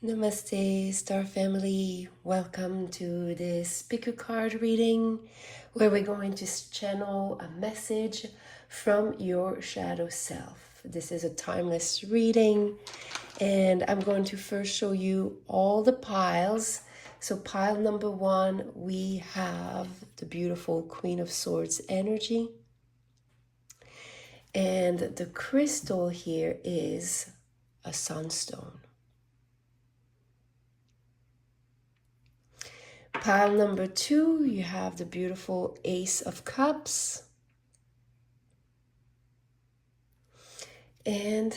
Namaste, Star Family. Welcome to this pick a card reading where we're going to channel a message from your shadow self. This is a timeless reading, and I'm going to first show you all the piles. So pile number 1, we have the beautiful Queen of Swords energy. And the crystal here is a sunstone. Pile number 2, you have the beautiful Ace of Cups. And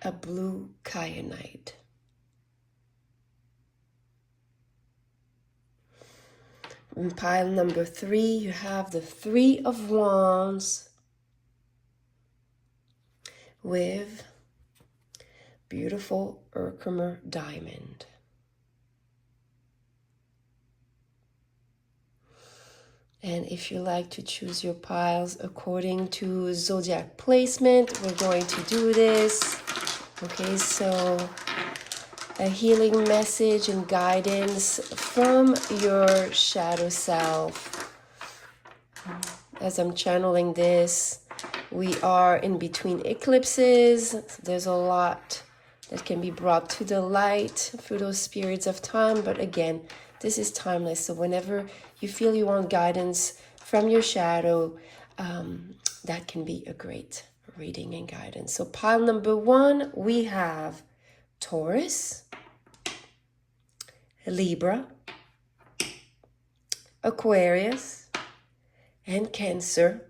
a blue Kyanite. In pile number 3, you have the Three of Wands with beautiful Herkimer diamond. And if you like to choose your piles according to Zodiac placement, we're going to do this. Okay, so a healing message and guidance from your shadow self. As I'm channeling this, we are in between eclipses. There's a lot that can be brought to the light through those periods of time. But again, this is timeless. So whenever you feel you want guidance from your shadow, that can be a great reading and guidance. So pile number 1, we have Taurus, Libra, Aquarius, and Cancer.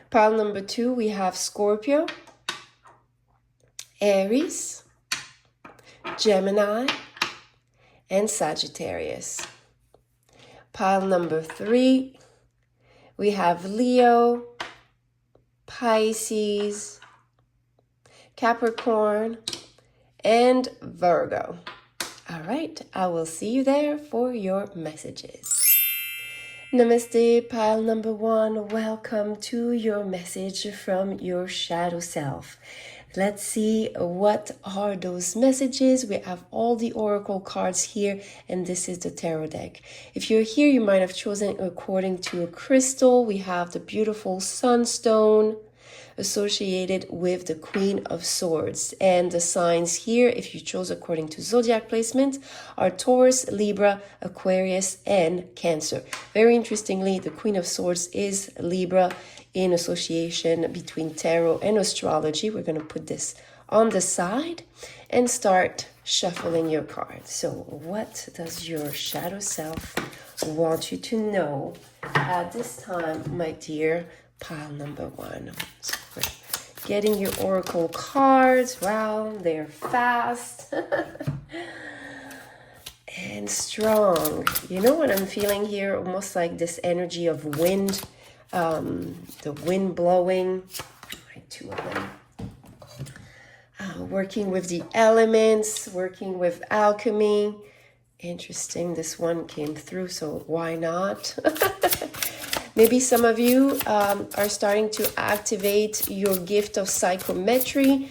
Pile number 2, we have Scorpio, Aries, Gemini, and Sagittarius. Pile number 3, we have Leo, Pisces, Capricorn, and Virgo. All right, I will see you there for your messages. Namaste, pile number 1. Welcome to your message from your shadow self. Let's see what are those messages. We have all the oracle cards here, and this is the tarot deck. If you're here, you might have chosen according to a crystal. We have the beautiful Sunstone associated with the Queen of Swords. And the signs here, if you chose according to Zodiac placement, are Taurus, Libra, Aquarius, and Cancer. Very interestingly, the Queen of Swords is Libra in association between tarot and astrology. We're going to put this on the side and start shuffling your cards. So what does your shadow self want you to know at this time, my dear pile number 1? So we're getting your oracle cards. Wow, they're fast and strong. You know what I'm feeling here? Almost like this energy of wind, the wind blowing. Right, 2 of them. Working with the elements, working with alchemy. Interesting, this one came through, so why not? Maybe some of you are starting to activate your gift of psychometry,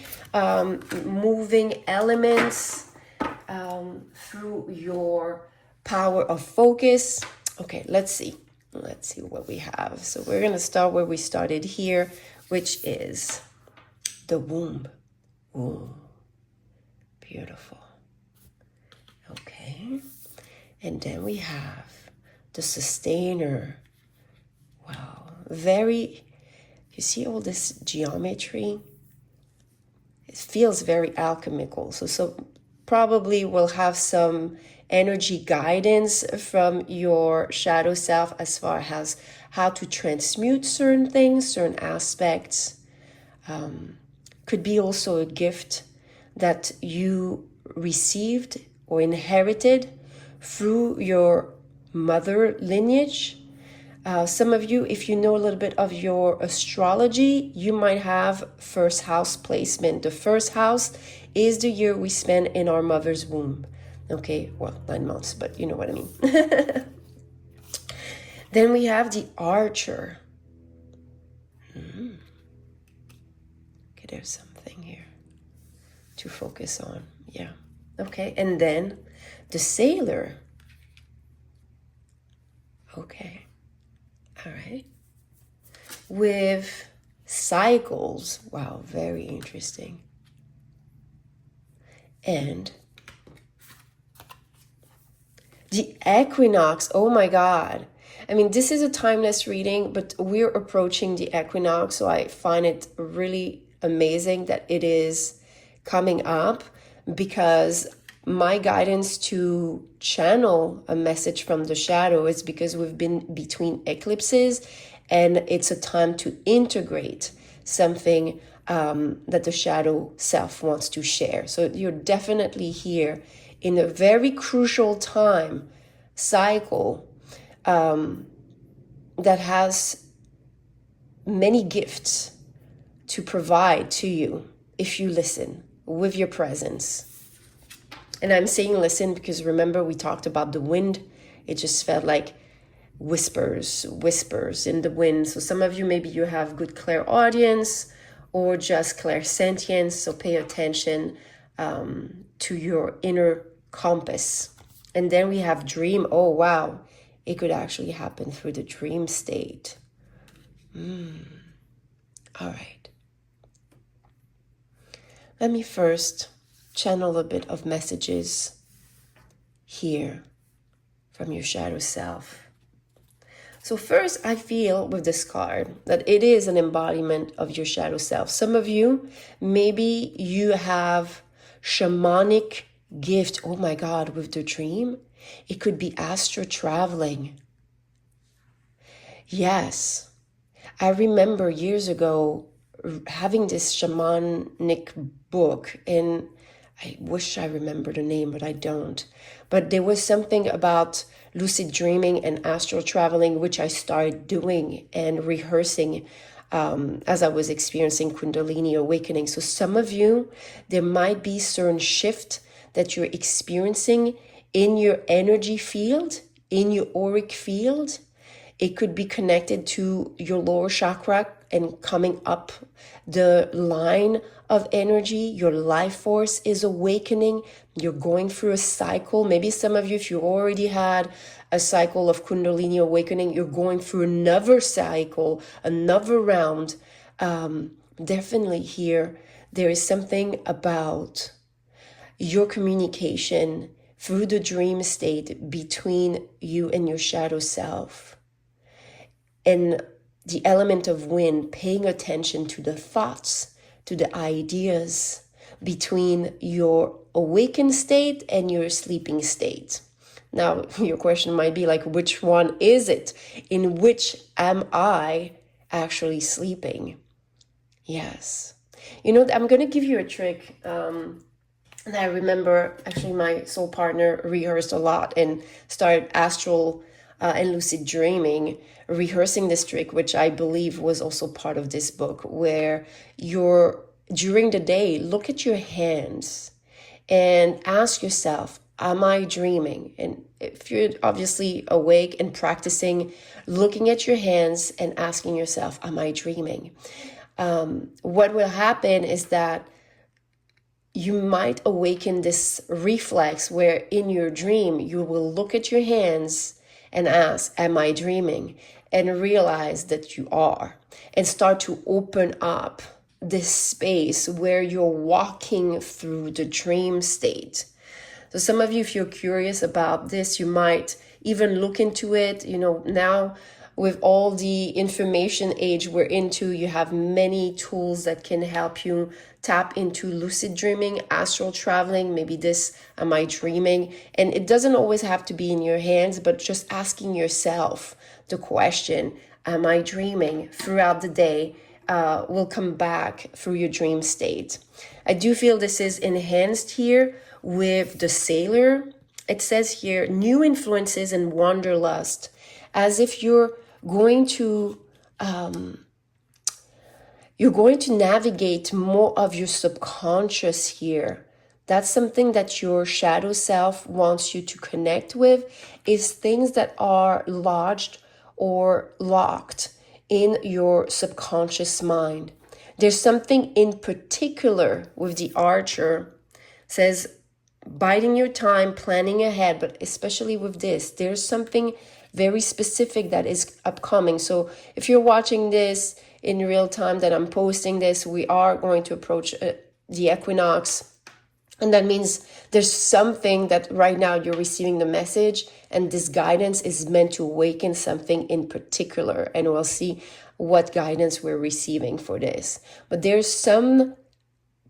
moving elements through your power of focus. Okay, let's see. Let's see what we have. So we're going to start where we started here, which is the womb. Ooh, beautiful. Okay. And then we have the sustainer. Wow. Very, you see all this geometry? It feels very alchemical. So probably we'll have some energy guidance from your shadow self as far as how to transmute certain things, certain aspects. Could be also a gift that you received or inherited through your mother lineage. Some of you, if you know a little bit of your astrology, you might have first house placement. The first house is the year we spend in our mother's womb. Okay, well, 9 months, but you know what I mean. Then we have the archer. Okay, there's something here to focus on. Yeah. Okay. And then the sailor. Okay. All right. With cycles. Wow. Very interesting. And the equinox. Oh my God. I mean, this is a timeless reading, but we're approaching the equinox. So I find it really amazing that it is coming up, because my guidance to channel a message from the shadow is because we've been between eclipses, and it's a time to integrate something that the shadow self wants to share. So you're definitely here in a very crucial time cycle that has many gifts to provide to you if you listen with your presence. And I'm saying listen because remember we talked about the wind. It just felt like whispers in the wind. So some of you, maybe you have good clairaudience or just clairsentience. So pay attention to your inner compass. And then we have dream. Oh, wow. It could actually happen through the dream state. All right. Let me first channel a bit of messages here from your shadow self. So first, I feel with this card that it is an embodiment of your shadow self. Some of you, maybe you have shamanic gift. Oh my God, with the dream. It could be astral traveling. Yes. I remember years ago having this shamanic book, and I wish I remember the name, but I don't. But there was something about lucid dreaming and astral traveling, which I started doing and rehearsing as I was experiencing Kundalini awakening. So some of you, there might be certain shift that you're experiencing in your energy field, in your auric field. It could be connected to your lower chakra and coming up the line of energy. Your life force is awakening. You're going through a cycle. Maybe some of you, if you already had a cycle of Kundalini awakening, you're going through another cycle, another round. Definitely here, there is something about your communication through the dream state between you and your shadow self. And the element of wind, paying attention to the thoughts, to the ideas between your awakened state and your sleeping state. Now, your question might be like, which one is it? In which am I actually sleeping? Yes. You know, I'm going to give you a trick. And I remember actually my soul partner rehearsed a lot and started astral and lucid dreaming, rehearsing this trick, which I believe was also part of this book, where you're during the day, look at your hands and ask yourself, am I dreaming? And if you're obviously awake and practicing, looking at your hands and asking yourself, am I dreaming? What will happen is that you might awaken this reflex where in your dream, you will look at your hands and ask, am I dreaming? And realize that you are, and start to open up this space where you're walking through the dream state. So some of you, if you're curious about this, you might even look into it. You know, now with all the information age we're into, you have many tools that can help you tap into lucid dreaming, astral traveling, maybe this, am I dreaming? And it doesn't always have to be in your hands, but just asking yourself the question, am I dreaming, throughout the day will come back through your dream state. I do feel this is enhanced here with the sailor. It says here, new influences and wanderlust, as if you're going to navigate more of your subconscious here. That's something that your shadow self wants you to connect with, is things that are lodged or locked in your subconscious mind. There's something in particular with the archer, says biding your time, planning ahead, but especially with this, there's something very specific that is upcoming. So if you're watching this in real time that I'm posting this, we are going to approach the equinox. And that means there's something that right now you're receiving the message, and this guidance is meant to awaken something in particular. And we'll see what guidance we're receiving for this. But there's some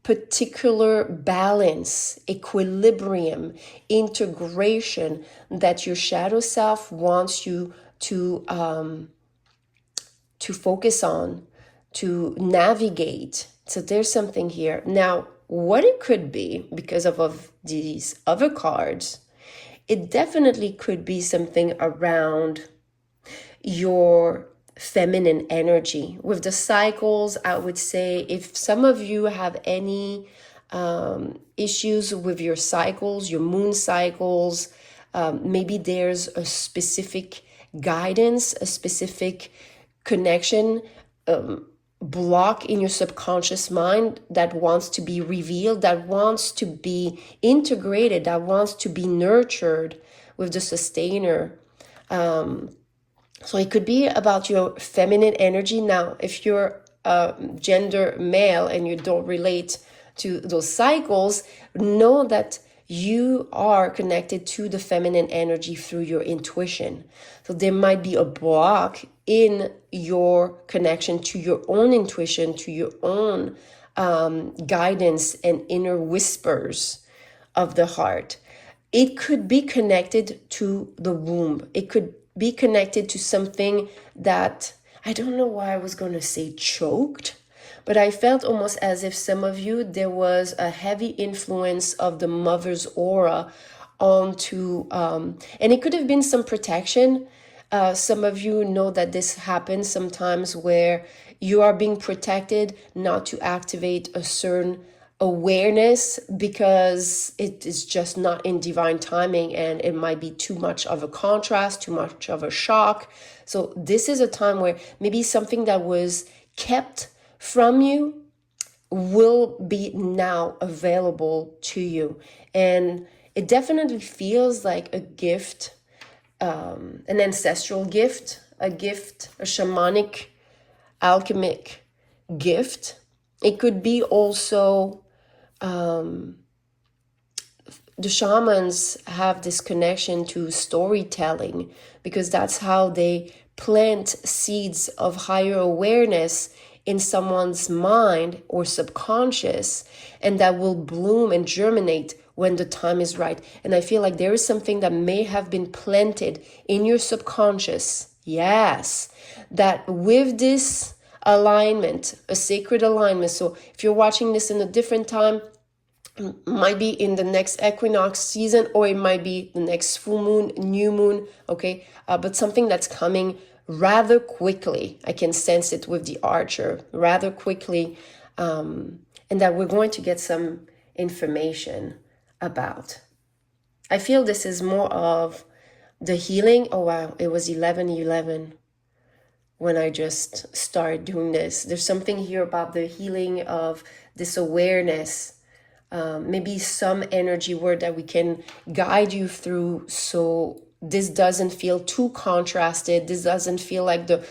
particular balance, equilibrium, integration that your shadow self wants you to focus on, to navigate. So there's something here. Now, what it could be, because of these other cards, it definitely could be something around your feminine energy. With the cycles, I would say if some of you have any issues with your cycles, your moon cycles, maybe there's a specific guidance, a specific connection, block in your subconscious mind that wants to be revealed, that wants to be integrated, that wants to be nurtured with the sustainer. So it could be about your feminine energy. Now, if you're gender male and you don't relate to those cycles, know that you are connected to the feminine energy through your intuition. So there might be a block in your connection to your own intuition, to your own guidance and inner whispers of the heart. It could be connected to the womb. It could be connected to something that, I don't know why I was going to say choked, but I felt almost as if some of you, there was a heavy influence of the mother's aura onto, and it could have been some protection. Some of you know that this happens sometimes where you are being protected not to activate a certain awareness because it is just not in divine timing, and it might be too much of a contrast, too much of a shock. So this is a time where maybe something that was kept from you will be now available to you. And it definitely feels like a gift, an ancestral gift, a shamanic, alchemic gift. It could be also the shamans have this connection to storytelling because that's how they plant seeds of higher awareness in someone's mind or subconscious, and that will bloom and germinate when the time is right. And I feel like there is something that may have been planted in your subconscious, yes, that with this alignment, a sacred alignment. So if you're watching this in a different time, might be in the next equinox season, or it might be the next full moon, new moon, okay? But something that's coming rather quickly. I can sense it with the archer rather quickly, and that we're going to get some information about. I feel this is more of the healing. Oh wow, it was 11:11 when I just started doing this. There's something here about the healing of this awareness. Maybe some energy word that we can guide you through, so this doesn't feel too contrasted. This doesn't feel like the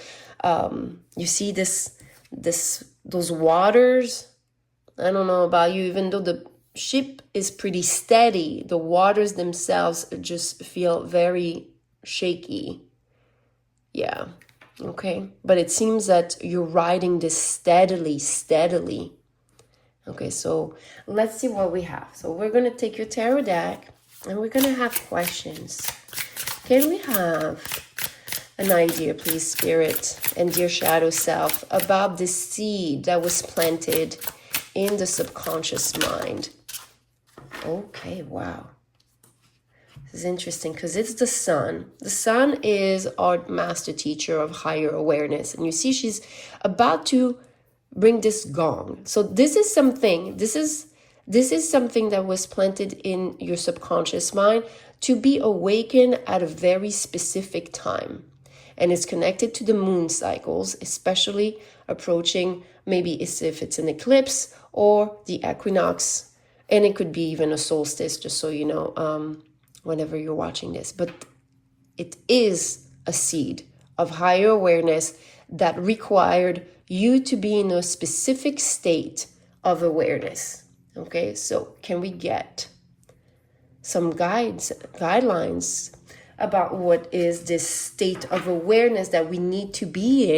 you see those waters. I don't know about you, even though the ship is pretty steady, the waters themselves just feel very shaky. Yeah, okay, but it seems that you're riding this steadily. Okay, so let's see what we have. So we're going to take your tarot deck and we're going to have questions. Can we have an idea, please, Spirit and dear shadow self, about this seed that was planted in the subconscious mind? Okay, wow. This is interesting because it's the sun. The sun is our master teacher of higher awareness. And you see she's about to bring this gong. So this is something that was planted in your subconscious mind to be awakened at a very specific time. And it's connected to the moon cycles, especially approaching maybe if it's an eclipse or the equinox And it could be even a solstice, just so you know, whenever you're watching this. But it is a seed of higher awareness that required you to be in a specific state of awareness. So can we get some guidelines about what is this state of awareness that we need to be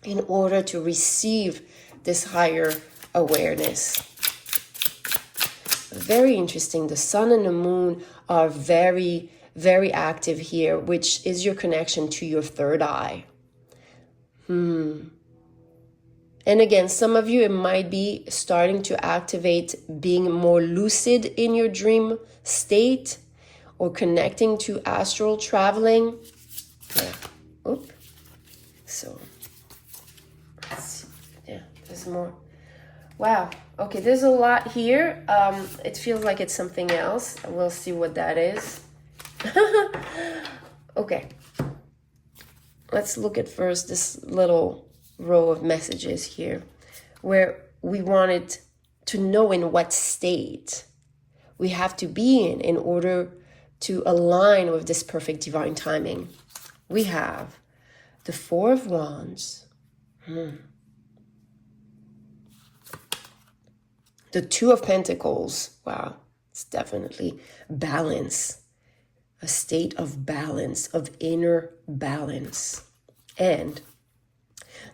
in order to receive this higher awareness? Very interesting. The sun and the moon are very, very active here, which is your connection to your third eye. And again, some of you, it might be starting to activate being more lucid in your dream state or connecting to astral traveling. Yeah. Oop. So, let's see. Yeah, there's more. Wow. Okay, there's a lot here. It feels like it's something else. We'll see what that is. Okay. Let's look at first this little row of messages here where we wanted to know in what state we have to be in order to align with this perfect divine timing. We have the Four of Wands, the Two of Pentacles. Wow, it's definitely balance, a state of balance, of inner balance, and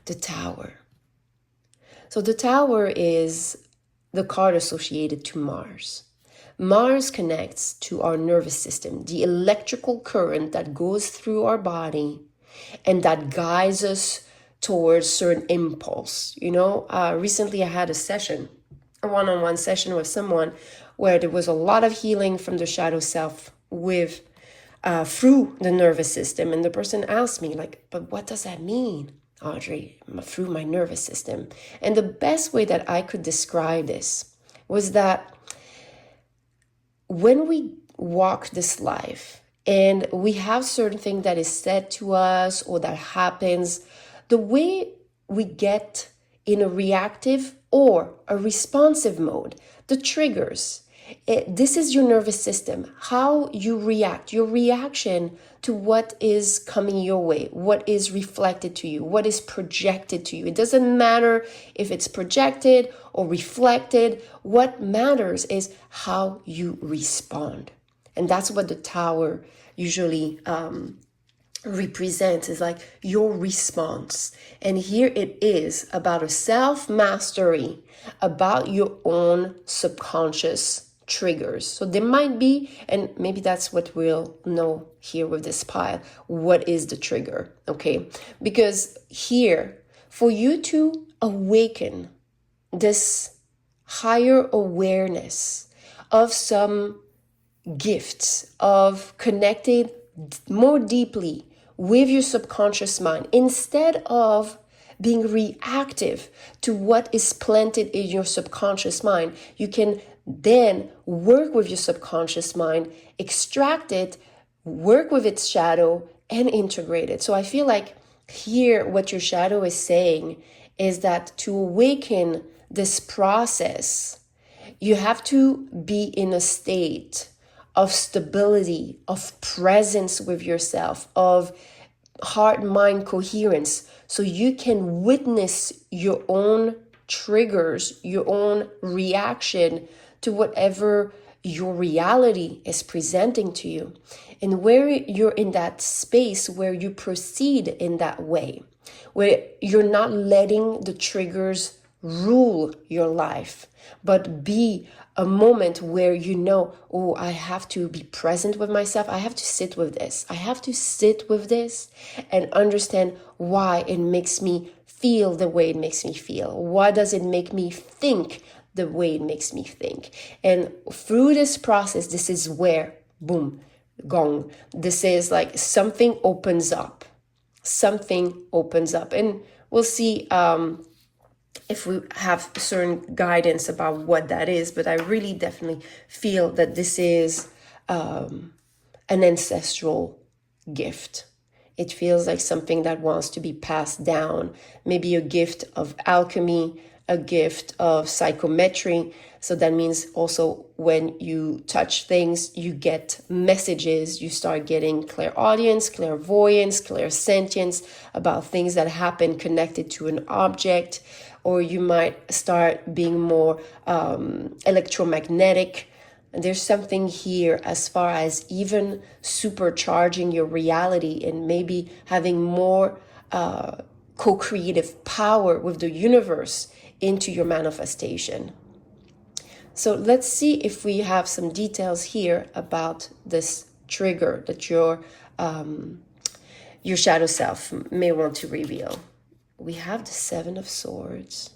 the Tower. So the Tower is the card associated to Mars. Mars connects to our nervous system, the electrical current that goes through our body and that guides us towards certain impulse. Recently I had a one-on-one session with someone where there was a lot of healing from the shadow self with through the nervous system. And the person asked me, but what does that mean, Audrey, through my nervous system? And the best way that I could describe this was that when we walk this life and we have certain thing that is said to us or that happens, the way we get in a reactive or a responsive mode, the triggers, this is your nervous system, how you react, your reaction to what is coming your way, what is reflected to you, what is projected to you. It doesn't matter if it's projected or reflected. What matters is how you respond. And that's what the Tower usually represents, is like your response. And here it is about a self-mastery, about your own subconscious triggers. So there might be, and maybe that's what we'll know here with this pile, what is the trigger, okay? Because here, for you to awaken this higher awareness of some gifts, of connecting more deeply with your subconscious mind, instead of being reactive to what is planted in your subconscious mind, you can then work with your subconscious mind, extract it, work with its shadow, and integrate it. So I feel like here what your shadow is saying is that to awaken this process, you have to be in a state of stability, of presence with yourself, of heart-mind coherence, so you can witness your own triggers, your own reaction to whatever your reality is presenting to you. And where you're in that space where you proceed in that way, where you're not letting the triggers rule your life, but be a moment where I have to be present with myself. I have to sit with this. I have to sit with this and understand why it makes me feel the way it makes me feel. Why does it make me think the way it makes me think? And through this process, this is where, boom, gong. This is like something opens up. Something opens up. And we'll see if we have certain guidance about what that is. But I really definitely feel that this is an ancestral gift. It feels like something that wants to be passed down. Maybe a gift of alchemy, a gift of psychometry. So that means also when you touch things, you get messages, you start getting clairaudience, clairvoyance, clairsentience about things that happen connected to an object, or you might start being more electromagnetic. And there's something here as far as even supercharging your reality and maybe having more co-creative power with the universe into your manifestation. So let's see if we have some details here about this trigger that your shadow self may want to reveal. We have the Seven of Swords,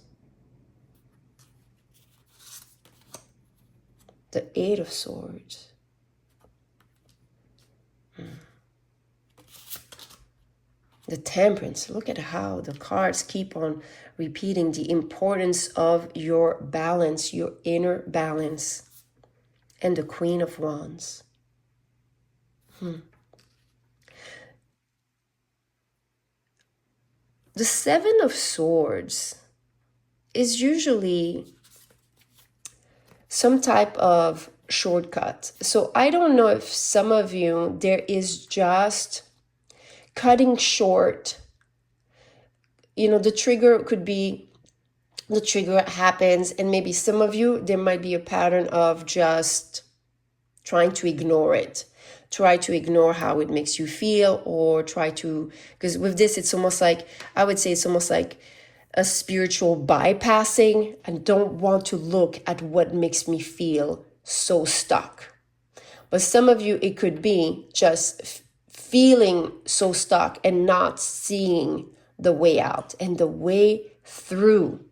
the Eight of Swords, the Temperance. Look at how the cards keep on repeating the importance of your balance, your inner balance, and the Queen of Wands. The Seven of Swords is usually some type of shortcut. So I don't know if some of you, there is just cutting short. You know, the trigger could be, the trigger happens, and maybe some of you, there might be a pattern of just trying to ignore it. Try to ignore how it makes you feel, or try to, because with this, it's almost like, I would say it's almost like a spiritual bypassing. I don't want to look at what makes me feel so stuck. But some of you, it could be just feeling so stuck and not seeing the way out and the way through.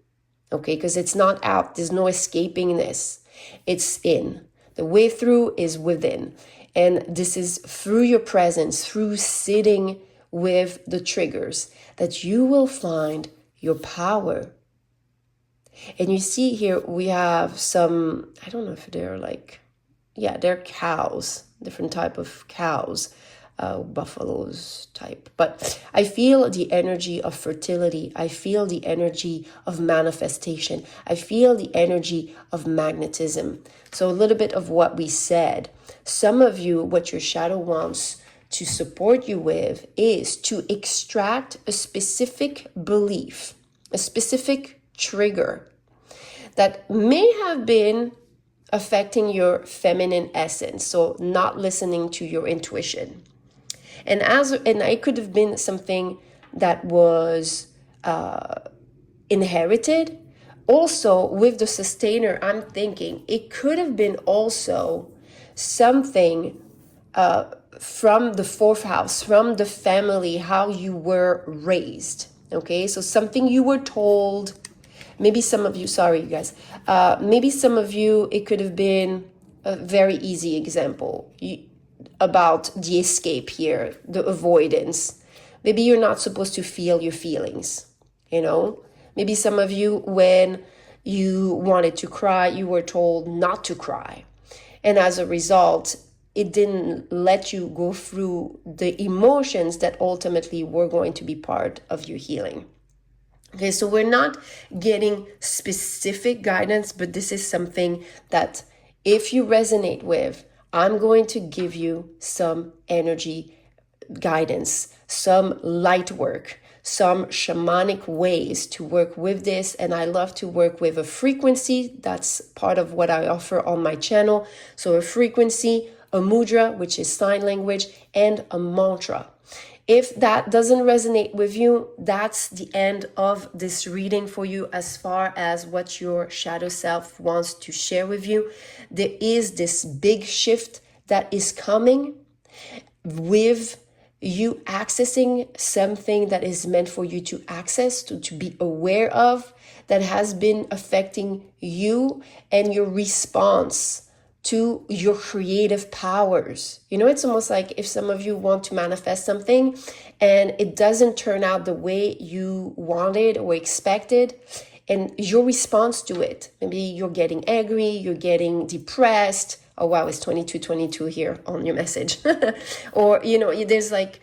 Okay, because it's not out. There's no escaping this. It's in. The way through is within. And this is through your presence, through sitting with the triggers, that you will find your power. And you see here, we have some, I don't know if they're like, yeah, they're cows, different type of cows, buffaloes type. But I feel the energy of fertility. I feel the energy of manifestation. I feel the energy of magnetism. So a little bit of what we said. Some of you, what your shadow wants to support you with is to extract a specific belief, a specific trigger that may have been affecting your feminine essence. So not listening to your intuition. And it could have been something that was inherited. Also, with the sustainer, I'm thinking it could have been also something from the fourth house, from the family, how you were raised. Okay, so something you were told. Maybe some of you, sorry, you guys. Maybe some of you, it could have been a very easy example about the escape here, the avoidance. Maybe you're not supposed to feel your feelings, you know? Maybe some of you, when you wanted to cry, you were told not to cry. And as a result, it didn't let you go through the emotions that ultimately were going to be part of your healing. Okay, so we're not getting specific guidance, but this is something that if you resonate with, I'm going to give you some energy guidance, some light work, some shamanic ways to work with this. And I love to work with a frequency. That's part of what I offer on my channel. So a frequency, a mudra, which is sign language, and a mantra. If that doesn't resonate with you, that's the end of this reading for you as far as what your shadow self wants to share with you. There is this big shift that is coming with you accessing something that is meant for you to access, to be aware of, that has been affecting you and your response to your creative powers. You know, it's almost like if some of you want to manifest something and it doesn't turn out the way you wanted or expected, and your response to it, maybe you're getting angry, you're getting depressed. Oh wow, it's 2222 here on your message. Or, you know, there's like,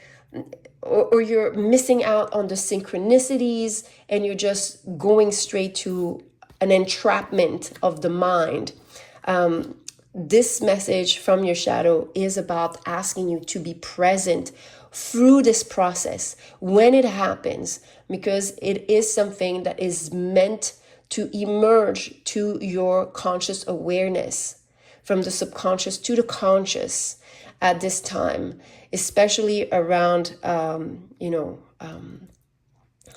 or you're missing out on the synchronicities and you're just going straight to an entrapment of the mind. This message from your shadow is about asking you to be present through this process when it happens, because it is something that is meant to emerge to your conscious awareness, from the subconscious to the conscious at this time, especially around,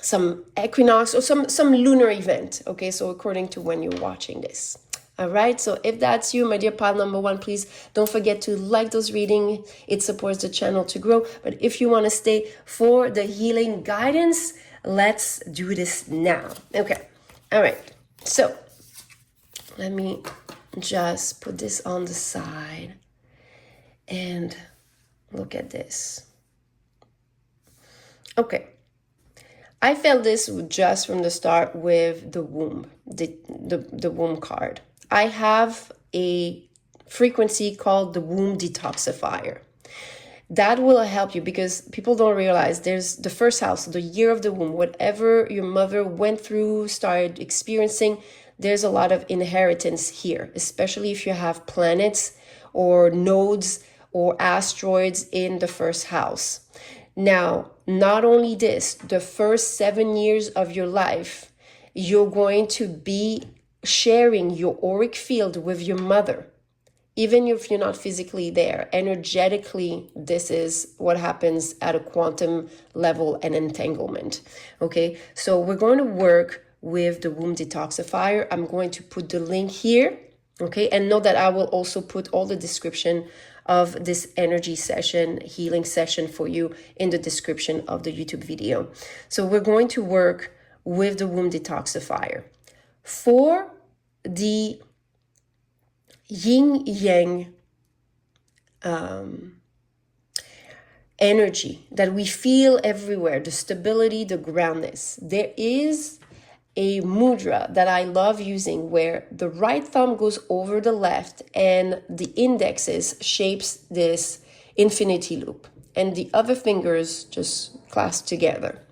some equinox or some lunar event. Okay, so according to when you're watching this. All right, so if that's you, my dear pile number one, please don't forget to like those readings. It supports the channel to grow. But if you want to stay for the healing guidance, let's do this now. Okay, all right, so let me just put this on the side and look at this. Okay, I felt this just from the start with the womb, the womb card. I have a frequency called the womb detoxifier. That will help you, because people don't realize there's the first house, the year of the womb, whatever your mother went through, started experiencing, there's a lot of inheritance here, especially if you have planets or nodes or asteroids in the first house. Now, not only this, the first 7 years of your life, you're going to be sharing your auric field with your mother. Even if you're not physically there, energetically, this is what happens at a quantum level and entanglement. Okay, so we're going to work with the womb detoxifier. I'm going to put the link here. Okay, and know that I will also put all the description of this energy session, healing session for you in the description of the YouTube video. So we're going to work with the womb detoxifier. For the Yin-Yang energy that we feel everywhere, the stability, the groundness, there is a mudra that I love using where the right thumb goes over the left and the indexes shapes this infinity loop and the other fingers just clasp together.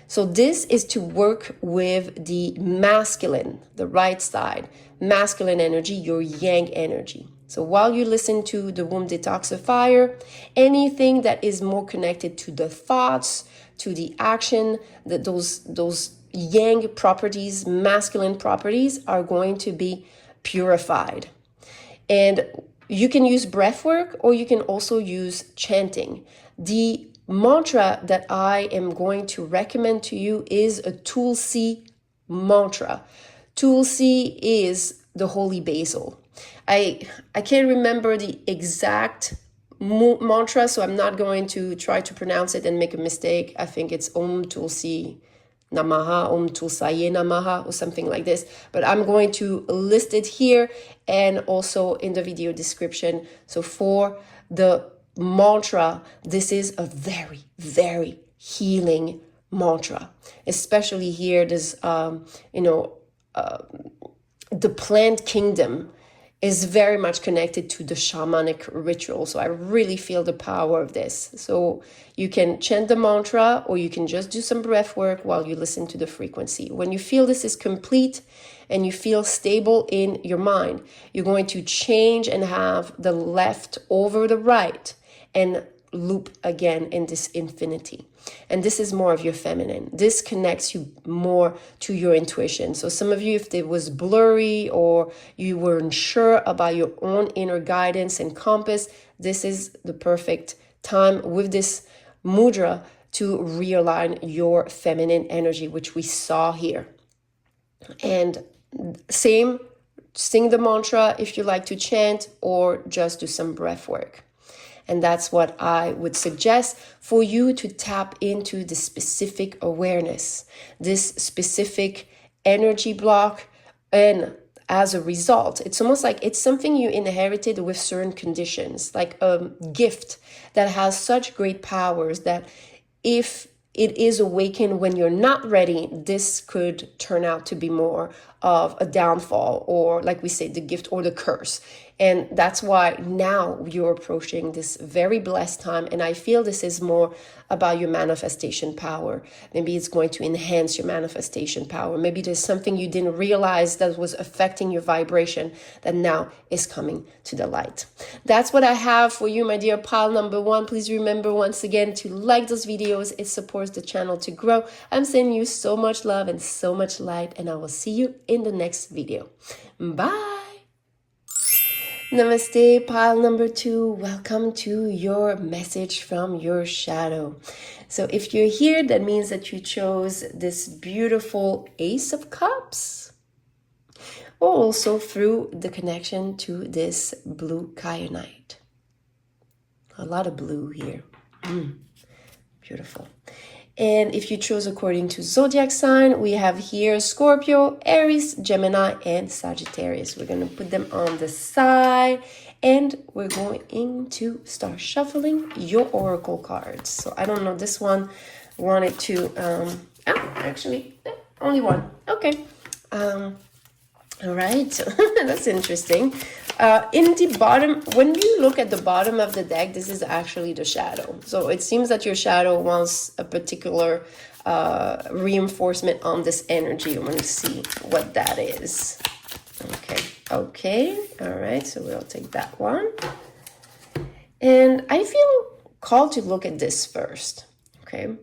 So this is to work with the masculine, the right side, masculine energy, your yang energy. So while you listen to the womb detoxifier, anything that is more connected to the thoughts, to the action, that those yang properties, masculine properties are going to be purified. And you can use breath work or you can also use chanting. The mantra that I am going to recommend to you is a Tulsaye mantra. Tulsaye is the holy basil. I can't remember the exact mantra, so I'm not going to try to pronounce it and make a mistake. I think it's Om Tulsaye Namah, Om Tulsaye Namah, or something like this. But I'm going to list it here and also in the video description. So for the mantra, this is a very, very healing mantra. Especially here, there's, the plant kingdom is very much connected to the shamanic ritual. So I really feel the power of this. So you can chant the mantra or you can just do some breath work while you listen to the frequency. When you feel this is complete and you feel stable in your mind, you're going to change and have the left over the right and loop again in this infinity. And this is more of your feminine. This connects you more to your intuition. So some of you, if it was blurry or you weren't sure about your own inner guidance and compass, this is the perfect time with this mudra to realign your feminine energy, which we saw here. And same, sing the mantra if you like to chant or just do some breath work. And that's what I would suggest for you to tap into the specific awareness, this specific energy block. And as a result, it's almost like it's something you inherited with certain conditions, like a gift that has such great powers that if it is awakened when you're not ready, this could turn out to be more of a downfall, or like we say, the gift or the curse. And that's why now you're approaching this very blessed time. And I feel this is more about your manifestation power. Maybe it's going to enhance your manifestation power. Maybe there's something you didn't realize that was affecting your vibration that now is coming to the light. That's what I have for you, my dear pile number one. Please remember once again to like those videos. It supports the channel to grow. I'm sending you so much love and so much light, and I will see you in the next video. Bye. Namaste, pile number two. Welcome to your message from your shadow. So if you're here, that means that you chose this beautiful Ace of Cups, or also through the connection to this blue Kyanite. A lot of blue here. Beautiful. And if you chose according to zodiac sign, we have here Scorpio, Aries, Gemini, and Sagittarius. We're going to put them on the side, and we're going to start shuffling your oracle cards. So I don't know, this one wanted to, actually, only one. Okay. All right, that's interesting. In the bottom, when you look at the bottom of the deck, this is actually the shadow. So it seems that your shadow wants a particular reinforcement on this energy. I want to see what that is. Okay, all right, so we'll take that one. And I feel called to look at this first, okay?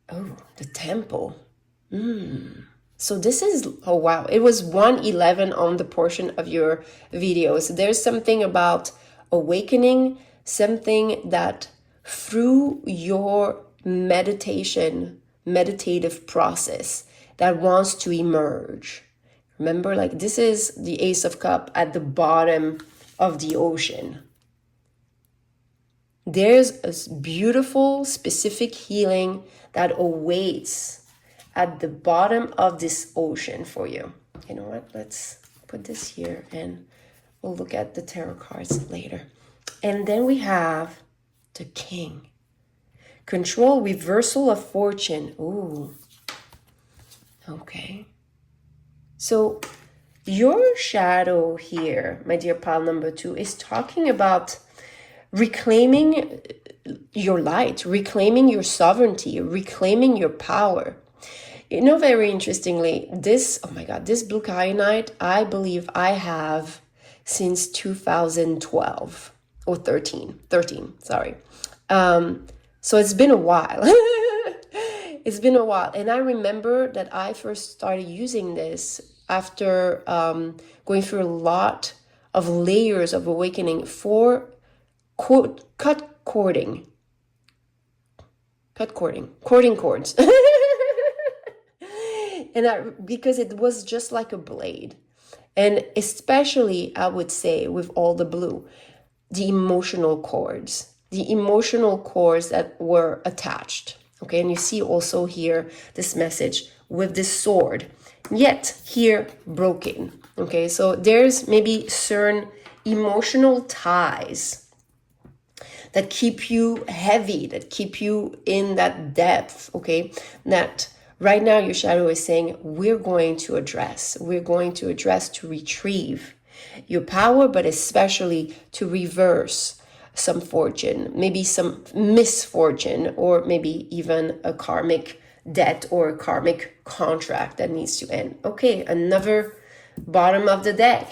Oh, the temple. So this is, oh wow, it was 111 on the portion of your video. So there's something about awakening, something that through your meditative process that wants to emerge. Remember, like this is the Ace of Cups at the bottom of the ocean. There's a beautiful, specific healing that awaits at the bottom of this ocean for you. You know what? Let's put this here and we'll look at the tarot cards later. And then we have the King. Control, reversal of fortune. Ooh. Okay. So your shadow here, my dear pile number two, is talking about reclaiming your light, reclaiming your sovereignty, reclaiming your power. You know, very interestingly, this, oh my God, this blue kyanite, I believe I have since 2012 or 13, sorry. So it's been a while. It's been a while. And I remember that I first started using this after going through a lot of layers of awakening for cording cords. And because it was just like a blade. And especially, I would say, with all the blue, the emotional cords that were attached. Okay, and you see also here this message with this sword, yet here broken. Okay, so there's maybe certain emotional ties that keep you heavy, that keep you in that depth. Okay, that right now your shadow is saying we're going to address to retrieve your power, but especially to reverse some fortune, maybe some misfortune, or maybe even a karmic debt or a karmic contract that needs to end. Okay, another bottom of the deck.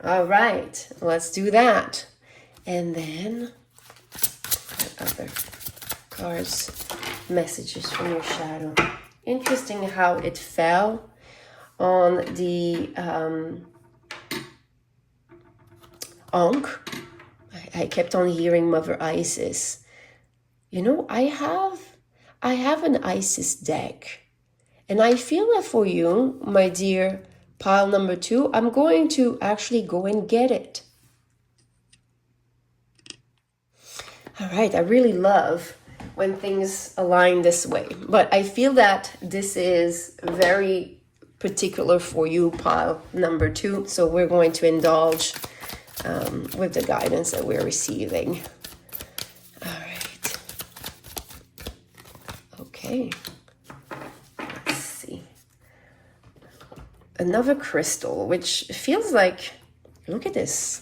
All right, let's do that. And then other cards, messages from your shadow. Interesting how it fell on the Ankh. I kept on hearing Mother Isis. You know, I have an Isis deck. And I feel that for you, my dear pile number two, I'm going to actually go and get it. All right, I really love when things align this way. But I feel that this is very particular for you, pile number two. So we're going to indulge with the guidance that we're receiving. All right. Okay. Let's see. another crystal, which feels like, look at this,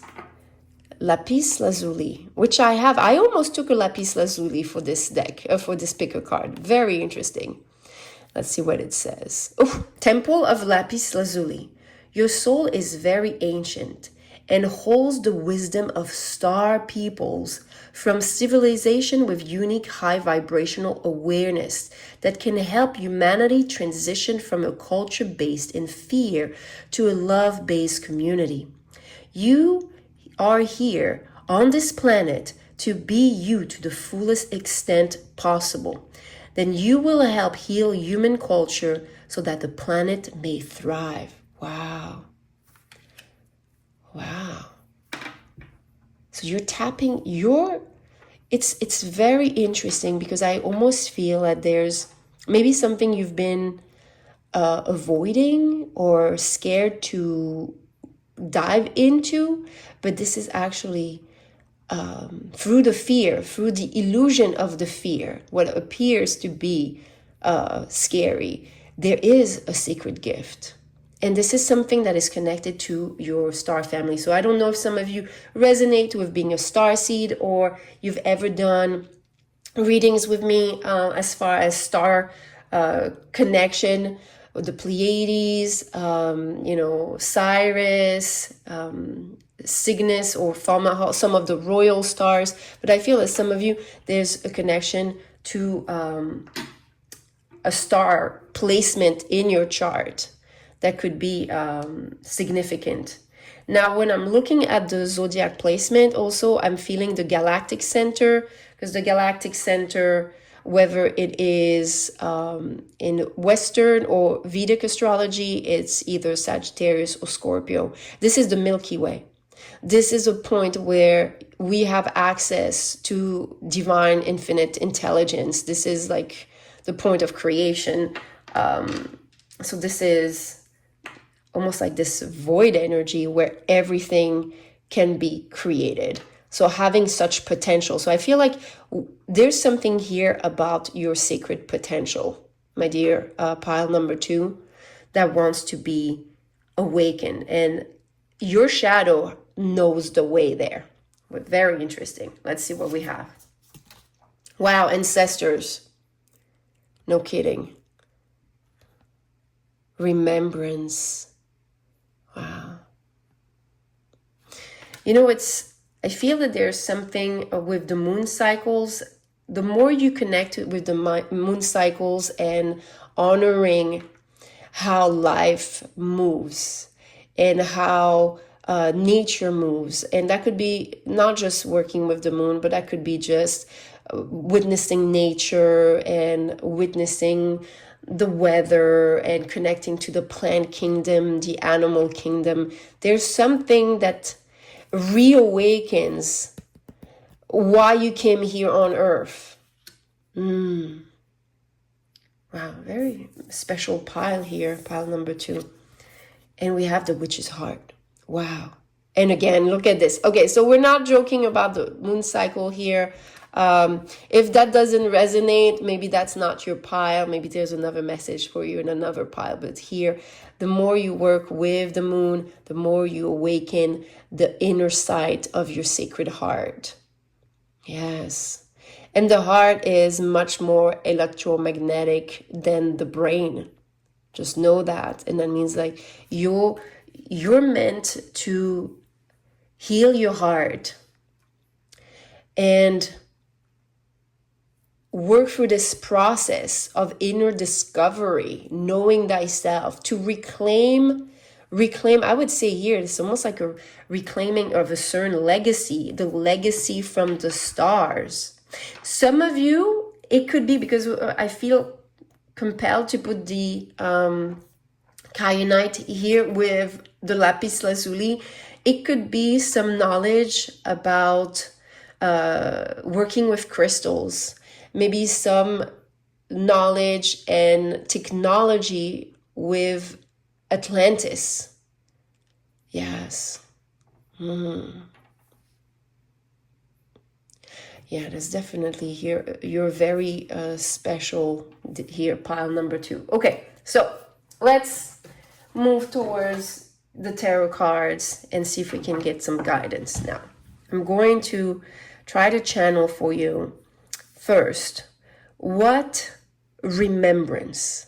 lapis lazuli, which I have. I almost took a lapis lazuli for this deck, for this picker card. Very interesting. Let's see what it says. Oh, Temple of Lapis Lazuli. Your soul is very ancient and holds the wisdom of star peoples from civilization with unique high vibrational awareness that can help humanity transition from a culture based in fear to a love-based community. You are here on this planet to be you to the fullest extent possible. Then you will help heal human culture so that the planet may thrive. Wow. Wow. So you're tapping it's very interesting, because I almost feel that there's maybe something you've been avoiding or scared to dive into, but this is actually through the fear, through the illusion of the fear, what appears to be scary, there is a secret gift. And this is something that is connected to your star family. So I don't know if some of you resonate with being a star seed, or you've ever done readings with me as far as star connection, the Pleiades, Sirius, Cygnus, or some of the royal stars. But I feel that some of you, there's a connection to a star placement in your chart that could be significant. Now, when I'm looking at the zodiac placement, also I'm feeling the galactic center, because the galactic center, whether it is in Western or Vedic astrology, it's either Sagittarius or Scorpio. This is the Milky Way. This is a point where we have access to divine infinite intelligence. This is like the point of creation. So this is almost like this void energy where everything can be created. So having such potential. So I feel like there's something here about your sacred potential, my dear pile number 2, that wants to be awakened. And your shadow knows the way there. But very interesting. Let's see what we have. Wow, ancestors. No kidding. Remembrance. Wow. I feel that there's something with the moon cycles. The more you connect with the moon cycles and honoring how life moves and how nature moves, and that could be not just working with the moon, but that could be just witnessing nature and witnessing the weather and connecting to the plant kingdom, the animal kingdom. There's something that reawakens why you came here on earth. Wow, very special pile here, pile number 2. And we have the witch's heart. Wow. And again, look at this. Okay, so we're not joking about the moon cycle here. If that doesn't resonate, maybe that's not your pile. Maybe there's another message for you in another pile. But here, the more you work with the moon, the more you awaken the inner sight of your sacred heart. Yes. And the heart is much more electromagnetic than the brain. Just know that. And that means like you're meant to heal your heart and work through this process of inner discovery, knowing thyself, to reclaim, I would say here, it's almost like a reclaiming of a certain legacy, the legacy from the stars. Some of you, it could be because I feel compelled to put the Kyanite here with the lapis lazuli. It could be some knowledge about working with crystals, maybe some knowledge and technology with Atlantis. Yes. Yeah, that's definitely here. You're very special here, pile number 2. Okay, so let's move towards the tarot cards and see if we can get some guidance now. I'm going to try to channel for you first, what remembrance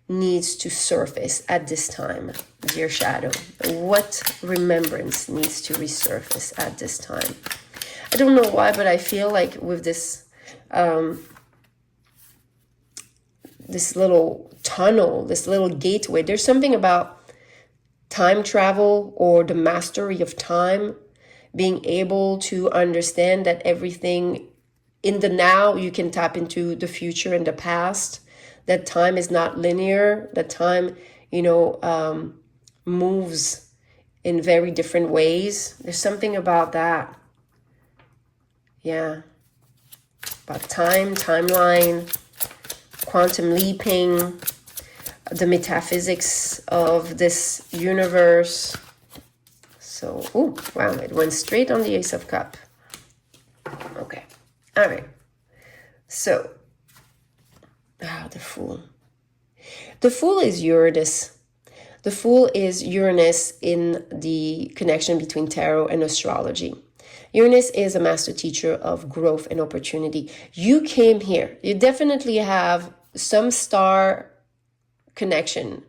needs to surface at this time, dear Shadow? What remembrance needs to resurface at this time? I don't know why, but I feel like with this this little tunnel, this little gateway, there's something about time travel or the mastery of time, being able to understand that everything in the now, you can tap into the future and the past, that time is not linear, that time, moves in very different ways. There's something about that. Yeah. About time, timeline, quantum leaping, the metaphysics of this universe. So, oh, wow, it went straight on the Ace of Cups. Okay. All right. So, the Fool. The Fool is Uranus. The Fool is Uranus in the connection between tarot and astrology. Uranus is a master teacher of growth and opportunity. You came here. You definitely have some star connection.